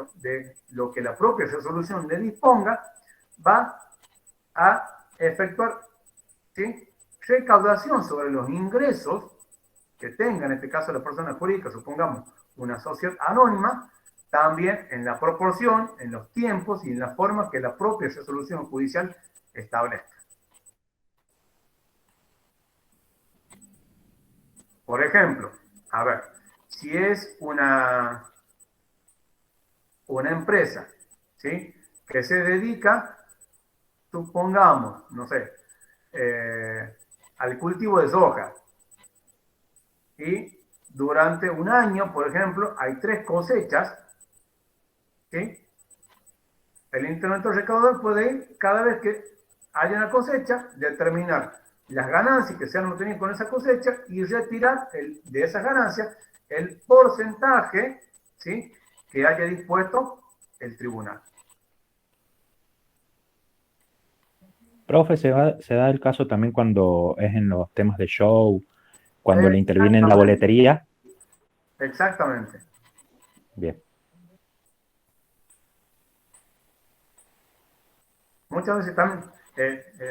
lo que la propia resolución le disponga, va a efectuar, ¿sí?, recaudación sobre los ingresos que tenga, en este caso la persona jurídica, supongamos una sociedad anónima, también en la proporción, en los tiempos y en la forma que la propia resolución judicial establezca. Por ejemplo, a ver, si es una empresa, ¿sí?, que se dedica, supongamos, no sé, al cultivo de soja, y durante un año, por ejemplo, hay 3 cosechas, ¿sí?, el interventor recaudador puede ir cada vez que haya una cosecha, determinar las ganancias que se han obtenido con esa cosecha y retirar de esas ganancias el porcentaje, ¿sí?, que haya dispuesto el tribunal. Profe, se da el caso también cuando es en los temas de show, cuando le interviene en la boletería. Exactamente. Bien. Muchas veces también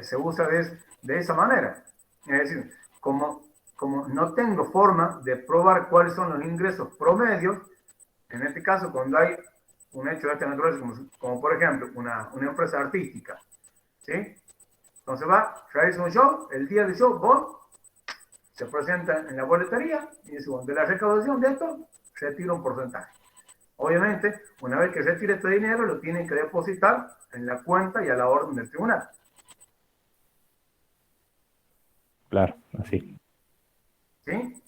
se usa de esa manera. Es decir, como no tengo forma de probar cuáles son los ingresos promedios, en este caso, cuando hay un hecho de esta naturaleza, como por ejemplo una empresa artística, ¿sí? Entonces realiza un show, el día del show, vos se presenta en la boletería y dice, bueno, de la recaudación de esto, retira un porcentaje. Obviamente, una vez que retire este dinero, lo tienen que depositar en la cuenta y a la orden del tribunal. Claro, así. ¿Sí?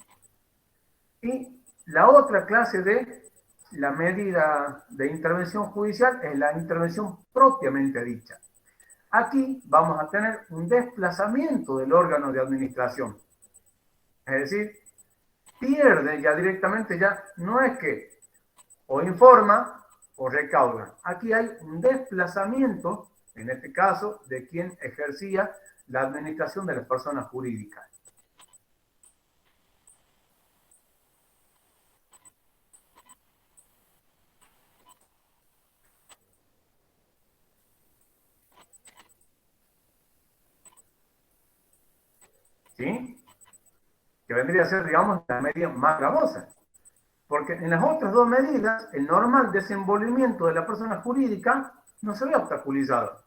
Y la otra clase de la medida de intervención judicial es la intervención propiamente dicha. Aquí vamos a tener un desplazamiento del órgano de administración. Es decir, pierde ya directamente, ya no es que o informa o recauda. Aquí hay un desplazamiento, en este caso, de quien ejercía la administración de las personas jurídicas. ¿Sí? Que vendría a ser, digamos, la medida más gravosa. Porque en las otras 2 medidas, el normal desenvolvimiento de la persona jurídica no se ve obstaculizado.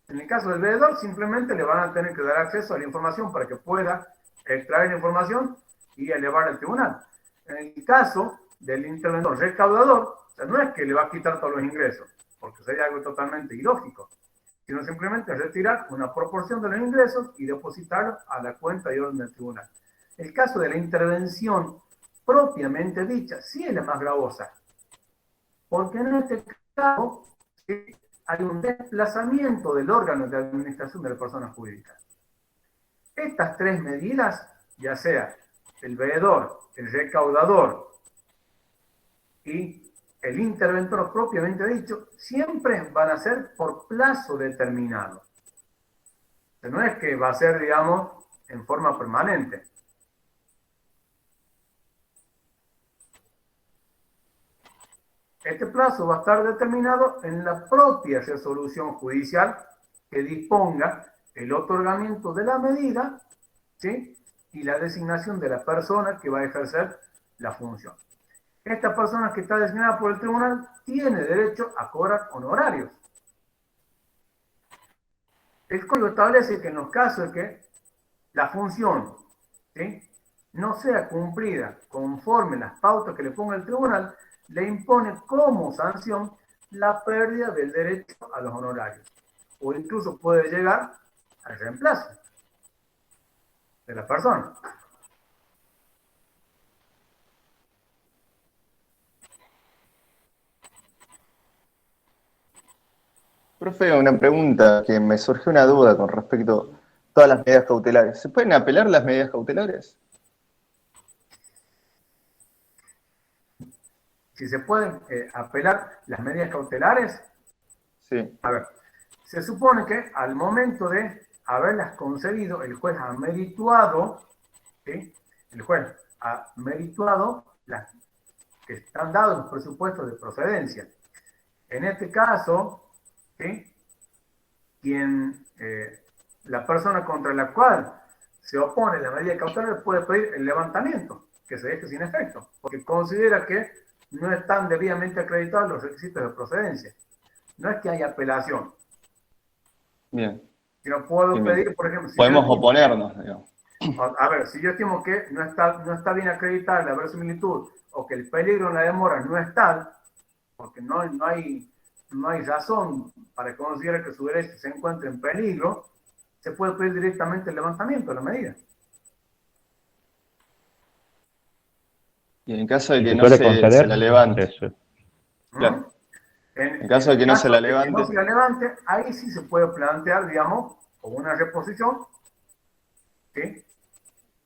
En el caso del veedor, simplemente le van a tener que dar acceso a la información para que pueda extraer la información y elevarla al tribunal. En el caso del interventor recaudador, o sea, no es que le va a quitar todos los ingresos, porque sería algo totalmente ilógico, sino simplemente retirar una proporción de los ingresos y depositarlos a la cuenta y orden del tribunal. El caso de la intervención propiamente dicha sí es la más gravosa, porque en este caso hay un desplazamiento del órgano de administración de la persona jurídica. Estas 3 medidas, ya sea el veedor, el recaudador y el interventor propiamente dicho, siempre van a ser por plazo determinado. O sea, no es que va a ser, digamos, en forma permanente. Este plazo va a estar determinado en la propia resolución judicial que disponga el otorgamiento de la medida, ¿sí?, y la designación de la persona que va a ejercer la función. Esta persona que está designada por el tribunal tiene derecho a cobrar honorarios. El código establece que en los casos de que la función, ¿sí?, no sea cumplida conforme las pautas que le ponga el tribunal, le impone como sanción la pérdida del derecho a los honorarios, o incluso puede llegar al reemplazo de la persona. Profe, una pregunta que me surgió una duda con respecto a todas las medidas cautelares. ¿Se pueden apelar las medidas cautelares? Si se pueden apelar las medidas cautelares, Sí. a ver, se supone que al momento de haberlas concedido, el juez ha merituado, ¿sí?, el juez ha merituado las que están dados en los presupuestos de procedencia. En este caso, ¿sí?, la persona contra la cual se opone la medida cautelar puede pedir el levantamiento, que se deje sin efecto, porque considera que no están debidamente acreditados los requisitos de procedencia. No es que haya apelación. Bien. Si no puedo Bien, pedir, por ejemplo... podemos oponernos, digamos. A ver, si yo estimo que no está bien acreditada la verosimilitud o que el peligro en la demora no es tal, porque no hay razón para considerar que su derecho se encuentre en peligro, se puede pedir directamente el levantamiento de la medida. Y en caso de Y que se no suele se conceder la levante. eso. Claro. ¿Mm? En caso de que no se la levante. no se la levante, ahí sí se puede plantear, digamos, como una reposición, ¿sí?,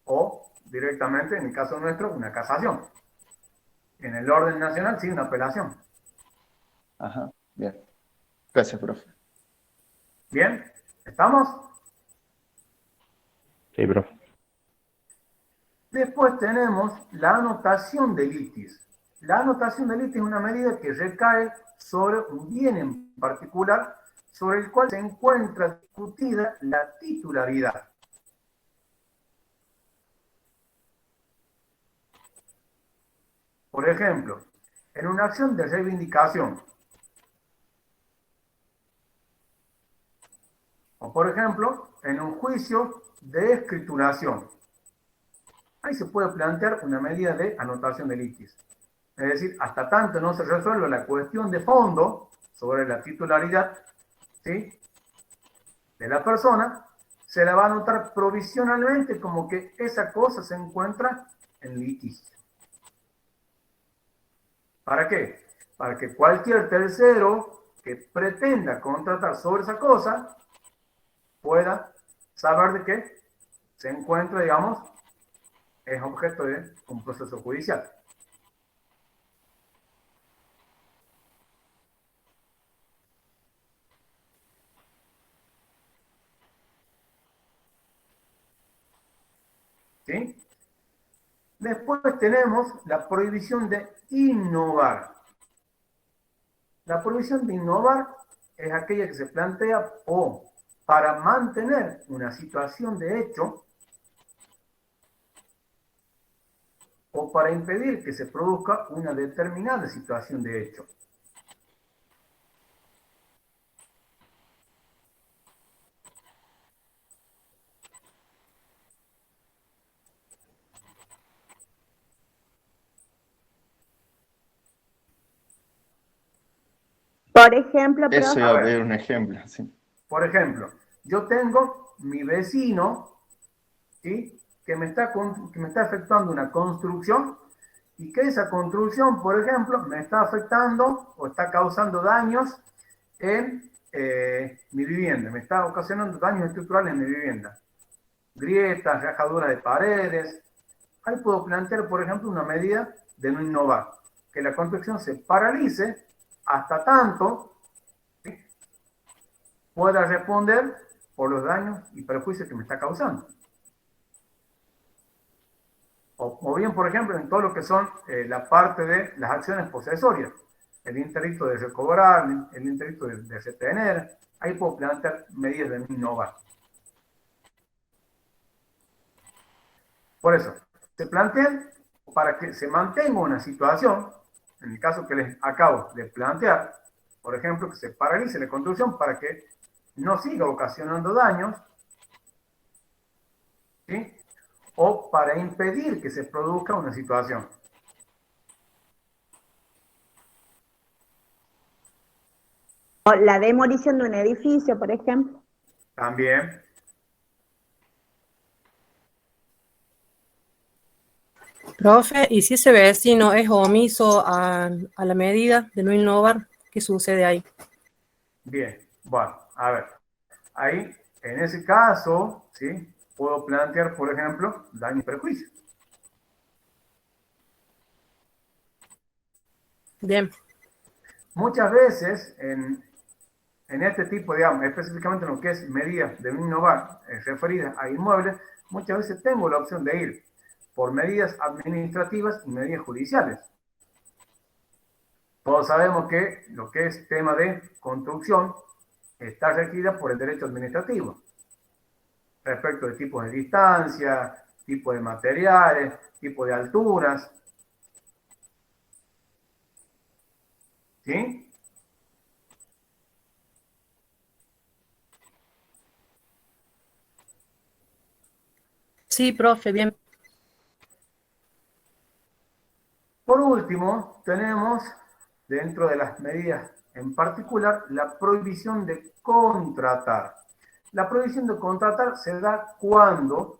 o directamente, en el caso nuestro, una casación. En el orden nacional, sí, una apelación. Ajá, bien. Gracias, profe. ¿Bien? ¿Estamos? Sí, profe. Después tenemos la anotación de litis. La anotación de litis es una medida que recae sobre un bien en particular sobre el cual se encuentra discutida la titularidad. Por ejemplo, en una acción de reivindicación, o por ejemplo, en un juicio de escrituración, ahí se puede plantear una medida de anotación de litis. Es decir, hasta tanto no se resuelva la cuestión de fondo sobre la titularidad, ¿sí?, de la persona, se la va a anotar provisionalmente como que esa cosa se encuentra en litigio. ¿Para qué? Para que cualquier tercero que pretenda contratar sobre esa cosa pueda saber de que se encuentra, digamos, es objeto de un proceso judicial. ¿Sí? Después tenemos la prohibición de innovar. La prohibición de innovar es aquella que se plantea o para mantener una situación de hecho o para impedir que se produzca una determinada situación de hecho. Por ejemplo, Eso profe, iba a pedir un ejemplo, sí. Por ejemplo, yo tengo mi vecino, ¿sí?, que me está efectuando una construcción y que esa construcción, por ejemplo, me está afectando o está causando daños en mi vivienda, me está ocasionando daños estructurales en mi vivienda. Grietas, rajaduras de paredes. Ahí puedo plantear, por ejemplo, una medida de no innovar, que la construcción se paralice hasta tanto, ¿sí?, pueda responder por los daños y perjuicios que me está causando. O bien, por ejemplo, en todo lo que son la parte de las acciones posesorias, el interdicto de recobrar, el interdicto de retener, ahí puedo plantear medidas de no innovar. Por eso, se plantean para que se mantenga una situación, en el caso que les acabo de plantear, por ejemplo, que se paralice la construcción para que no siga ocasionando daños, ¿sí? O para impedir que se produzca una situación. O la demolición de un edificio, por ejemplo. También. Profe, ¿y si ese vecino es omiso a la medida de no innovar? ¿Qué sucede ahí? Bien, bueno, a ver. Ahí, en ese caso, ¿sí? Puedo plantear, por ejemplo, daño y perjuicio. Bien. Muchas veces, en este tipo, digamos, específicamente en lo que es medidas de no innovar referidas a inmuebles, muchas veces tengo la opción de ir por medidas administrativas y medidas judiciales. Todos sabemos que lo que es tema de construcción está regida por el derecho administrativo, respecto de tipos de distancia, tipo de materiales, tipo de alturas. ¿Sí? Sí, profe, bien. Por último, tenemos dentro de las medidas en particular la prohibición de contratar. La prohibición de contratar se da cuando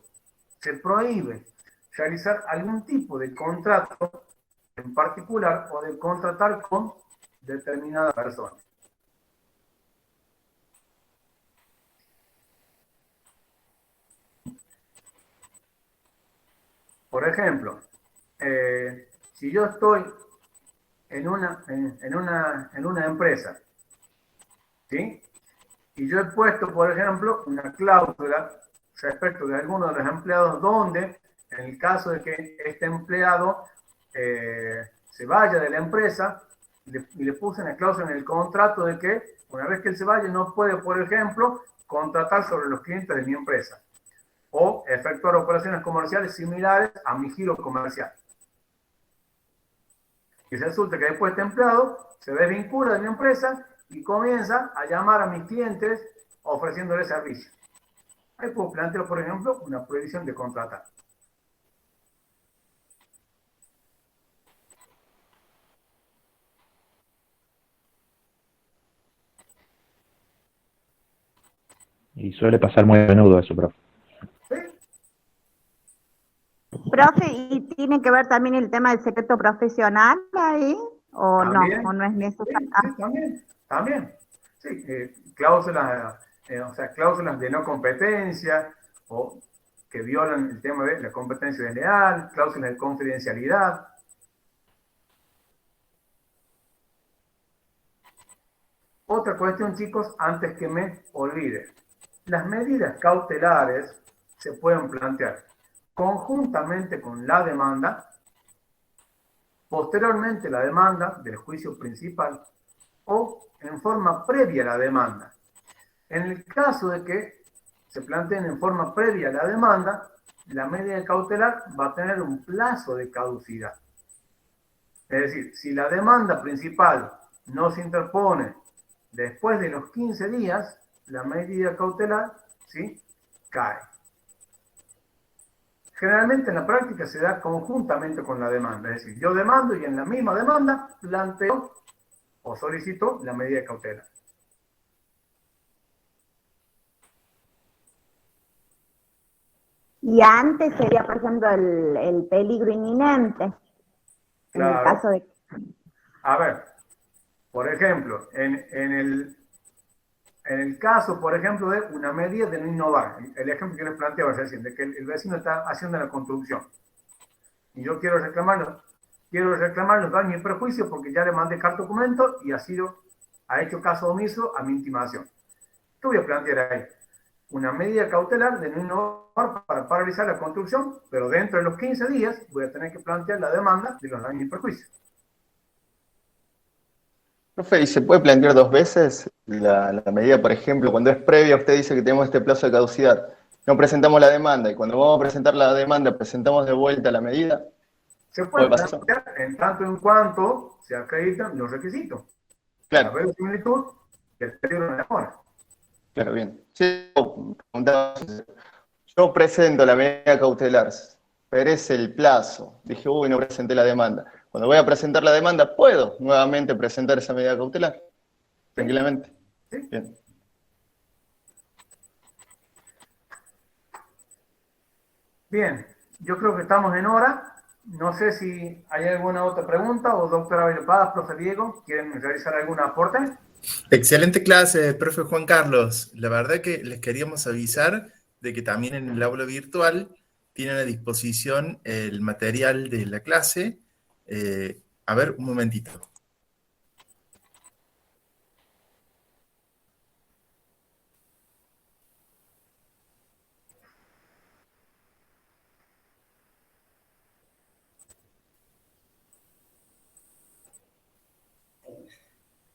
se prohíbe realizar algún tipo de contrato en particular o de contratar con determinada persona. Por ejemplo, si yo estoy en una empresa, ¿sí? Y yo he puesto, por ejemplo, una cláusula respecto de alguno de los empleados donde, en el caso de que este empleado se vaya de la empresa, y le puse una cláusula en el contrato de que una vez que él se vaya no puede, por ejemplo, contratar sobre los clientes de mi empresa o efectuar operaciones comerciales similares a mi giro comercial. Y resulta que después este empleado se desvincula de mi empresa y comienza a llamar a mis clientes ofreciéndoles servicio. Ahí puedo plantear, por ejemplo, una prohibición de contratar. Y suele pasar muy a menudo eso, profe. ¿Sí? Profe, ¿y tiene que ver también el tema del secreto profesional ahí? ¿O ¿También? no? ¿O no es necesario? Sí, también. Sí, cláusulas, o sea, cláusulas de no competencia o que violan el tema de la competencia desleal, cláusulas de confidencialidad. Otra cuestión, chicos, antes que me olvide. Las medidas cautelares se pueden plantear conjuntamente con la demanda, posteriormente la demanda del juicio principal o en forma previa a la demanda. En el caso de que se planteen en forma previa a la demanda, la medida cautelar va a tener un plazo de caducidad. Es decir, si la demanda principal no se interpone después de los 15 días, la medida cautelar, ¿sí?, cae. Generalmente en la práctica se da conjuntamente con la demanda, es decir, yo demando y en la misma demanda planteo o solicito la medida cautelar. Y antes sería, por ejemplo, el peligro inminente. Claro. En el caso de... A ver, por ejemplo, en el caso, por ejemplo, de una medida de no innovar, el ejemplo que les planteaba recién, de que el vecino está haciendo la construcción y yo quiero reclamar los daños y perjuicios porque ya le mandé carta documento y ha hecho caso omiso a mi intimación. ¿Qué voy a plantear ahí? Una medida cautelar de no innovar para paralizar la construcción, pero dentro de los 15 días voy a tener que plantear la demanda de los daños y perjuicios. Profe, ¿y se puede plantear dos veces la medida? Por ejemplo, cuando es previa, usted dice que tenemos este plazo de caducidad. No presentamos la demanda y cuando vamos a presentar la demanda, presentamos de vuelta la medida. Se puede plantear en tanto en cuanto se acreditan los requisitos. Claro. La verosimilitud y el peligro de demora. Claro, bien. Sí, Yo presento la medida cautelar, perece el plazo. Dije, uy, no presenté la demanda. Cuando voy a presentar la demanda, ¿puedo nuevamente presentar esa medida cautelar? Tranquilamente. Bien. Bien, yo creo que estamos en hora. No sé si hay alguna otra pregunta o doctora Abel Paz, profe Diego, ¿quieren realizar algún aporte? Excelente clase, profe Juan Carlos. La verdad que les queríamos avisar de que también en el aula virtual tienen a disposición el material de la clase. A ver, un momentito.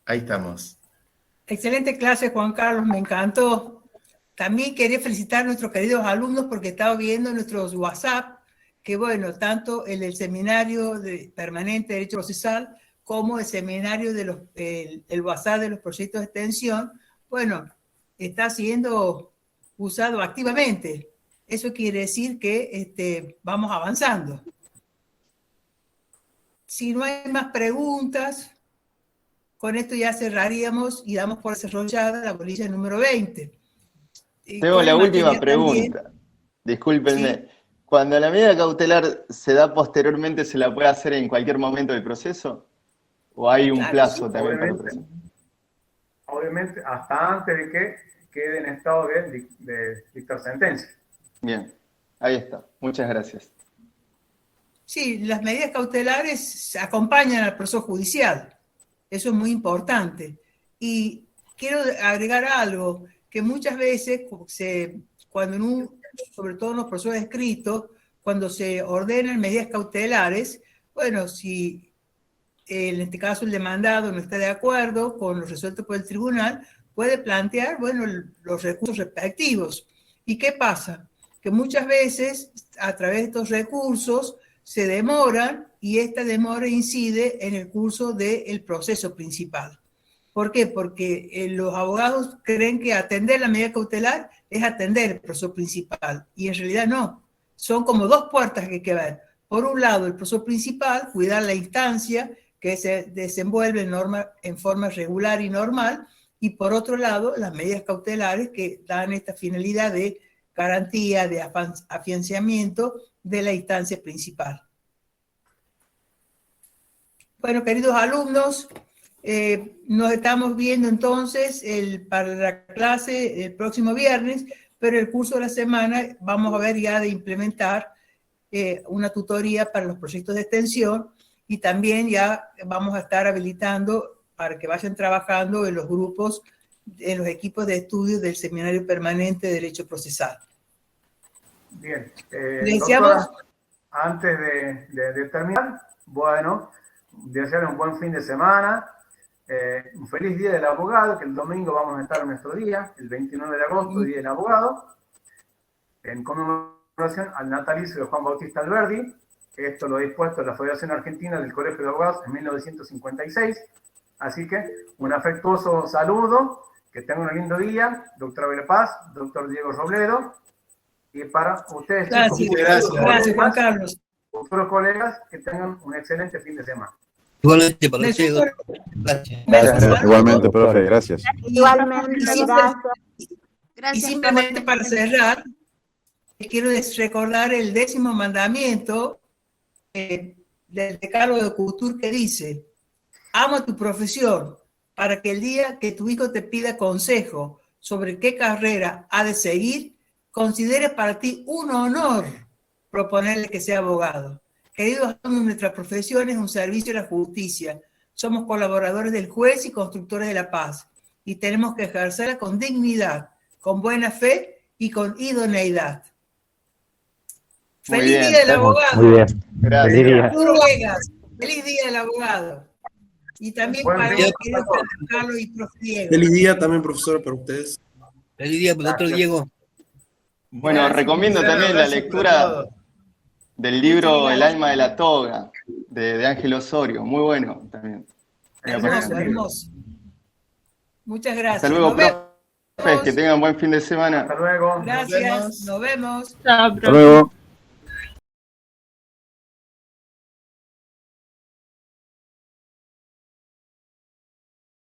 Ahí estamos. Excelente clase, Juan Carlos, me encantó. También quería felicitar a nuestros queridos alumnos porque estaba viendo nuestros WhatsApp, que bueno, tanto el seminario permanente de Derecho Procesal como el seminario el WhatsApp de los proyectos de extensión, bueno, está siendo usado activamente. Eso quiere decir que vamos avanzando. Si no hay más preguntas, con esto ya cerraríamos y damos por desarrollada la bolilla número 20. Tengo la última pregunta. También, discúlpenme. ¿Sí? Cuando la medida cautelar se da posteriormente, ¿se la puede hacer en cualquier momento del proceso? ¿O hay un plazo también para el proceso? Obviamente, hasta antes de que quede en estado de dictar sentencia. Bien, ahí está. Muchas gracias. Sí, las medidas cautelares acompañan al proceso judicial. Eso es muy importante. Y quiero agregar algo, que muchas veces, sobre todo en los procesos escritos, cuando se ordenan medidas cautelares, bueno, si en este caso el demandado no está de acuerdo con lo resuelto por el tribunal, puede plantear, bueno, los recursos respectivos. ¿Y qué pasa? Que muchas veces, a través de estos recursos, se demoran y esta demora incide en el curso del proceso principal. ¿Por qué? Porque los abogados creen que atender la medida cautelar es atender el proceso principal y en realidad no. Son como dos puertas que hay que ver. Por un lado, el proceso principal, cuidar la instancia que se desenvuelve en forma regular y normal, y por otro lado, las medidas cautelares que dan esta finalidad de garantía, de afianzamiento de la instancia principal. Bueno, queridos alumnos, nos estamos viendo entonces para la clase el próximo viernes, pero el curso de la semana vamos a ver ya de implementar una tutoría para los proyectos de extensión y también ya vamos a estar habilitando para que vayan trabajando en los grupos, en los equipos de estudio del Seminario Permanente de Derecho Procesal. Bien. Doctora, antes de terminar, bueno, desearles un buen fin de semana, un feliz día del abogado, que el domingo vamos a estar en nuestro día, el 29 de agosto, Día del Abogado, en conmemoración al natalicio de Juan Bautista Alberdi. Esto lo ha dispuesto la Federación Argentina del Colegio de Abogados en 1956. Así que un afectuoso saludo, que tengan un lindo día, doctora Abel Paz, doctor Diego Robledo, y para ustedes, gracias, chicos, gracias Juan Carlos. Futuros colegas, que tengan un excelente fin de semana. Igualmente para ustedes. Gracias. Igualmente, profe, gracias. Igualmente, gracias. Y simplemente para cerrar, quiero recordar el 10º mandamiento del Decálogo de Couture que dice: ama tu profesión para que el día que tu hijo te pida consejo sobre qué carrera ha de seguir, considere para ti un honor proponerle que sea abogado. Queridos alumnos, nuestra profesión es un servicio a la justicia. Somos colaboradores del juez y constructores de la paz. Y tenemos que ejercerla con dignidad, con buena fe y con idoneidad. Muy ¡Feliz bien. Día del Abogado! Muy bien. Gracias. Feliz día. Colegas, ¡feliz Día del Abogado! Y también para los queridos Carlos y profe Diego. Feliz día también, profesor, para ustedes. Feliz día, doctor Diego. Bueno, Gracias, recomiendo también la gracias lectura del libro El alma de la toga, de Ángel Osorio. Muy bueno también. Hermoso, hermoso. Muchas gracias. Hasta luego, Nos vemos. profe. Que tengan buen fin de semana. Hasta luego. Gracias, nos vemos. Chao, Hasta luego.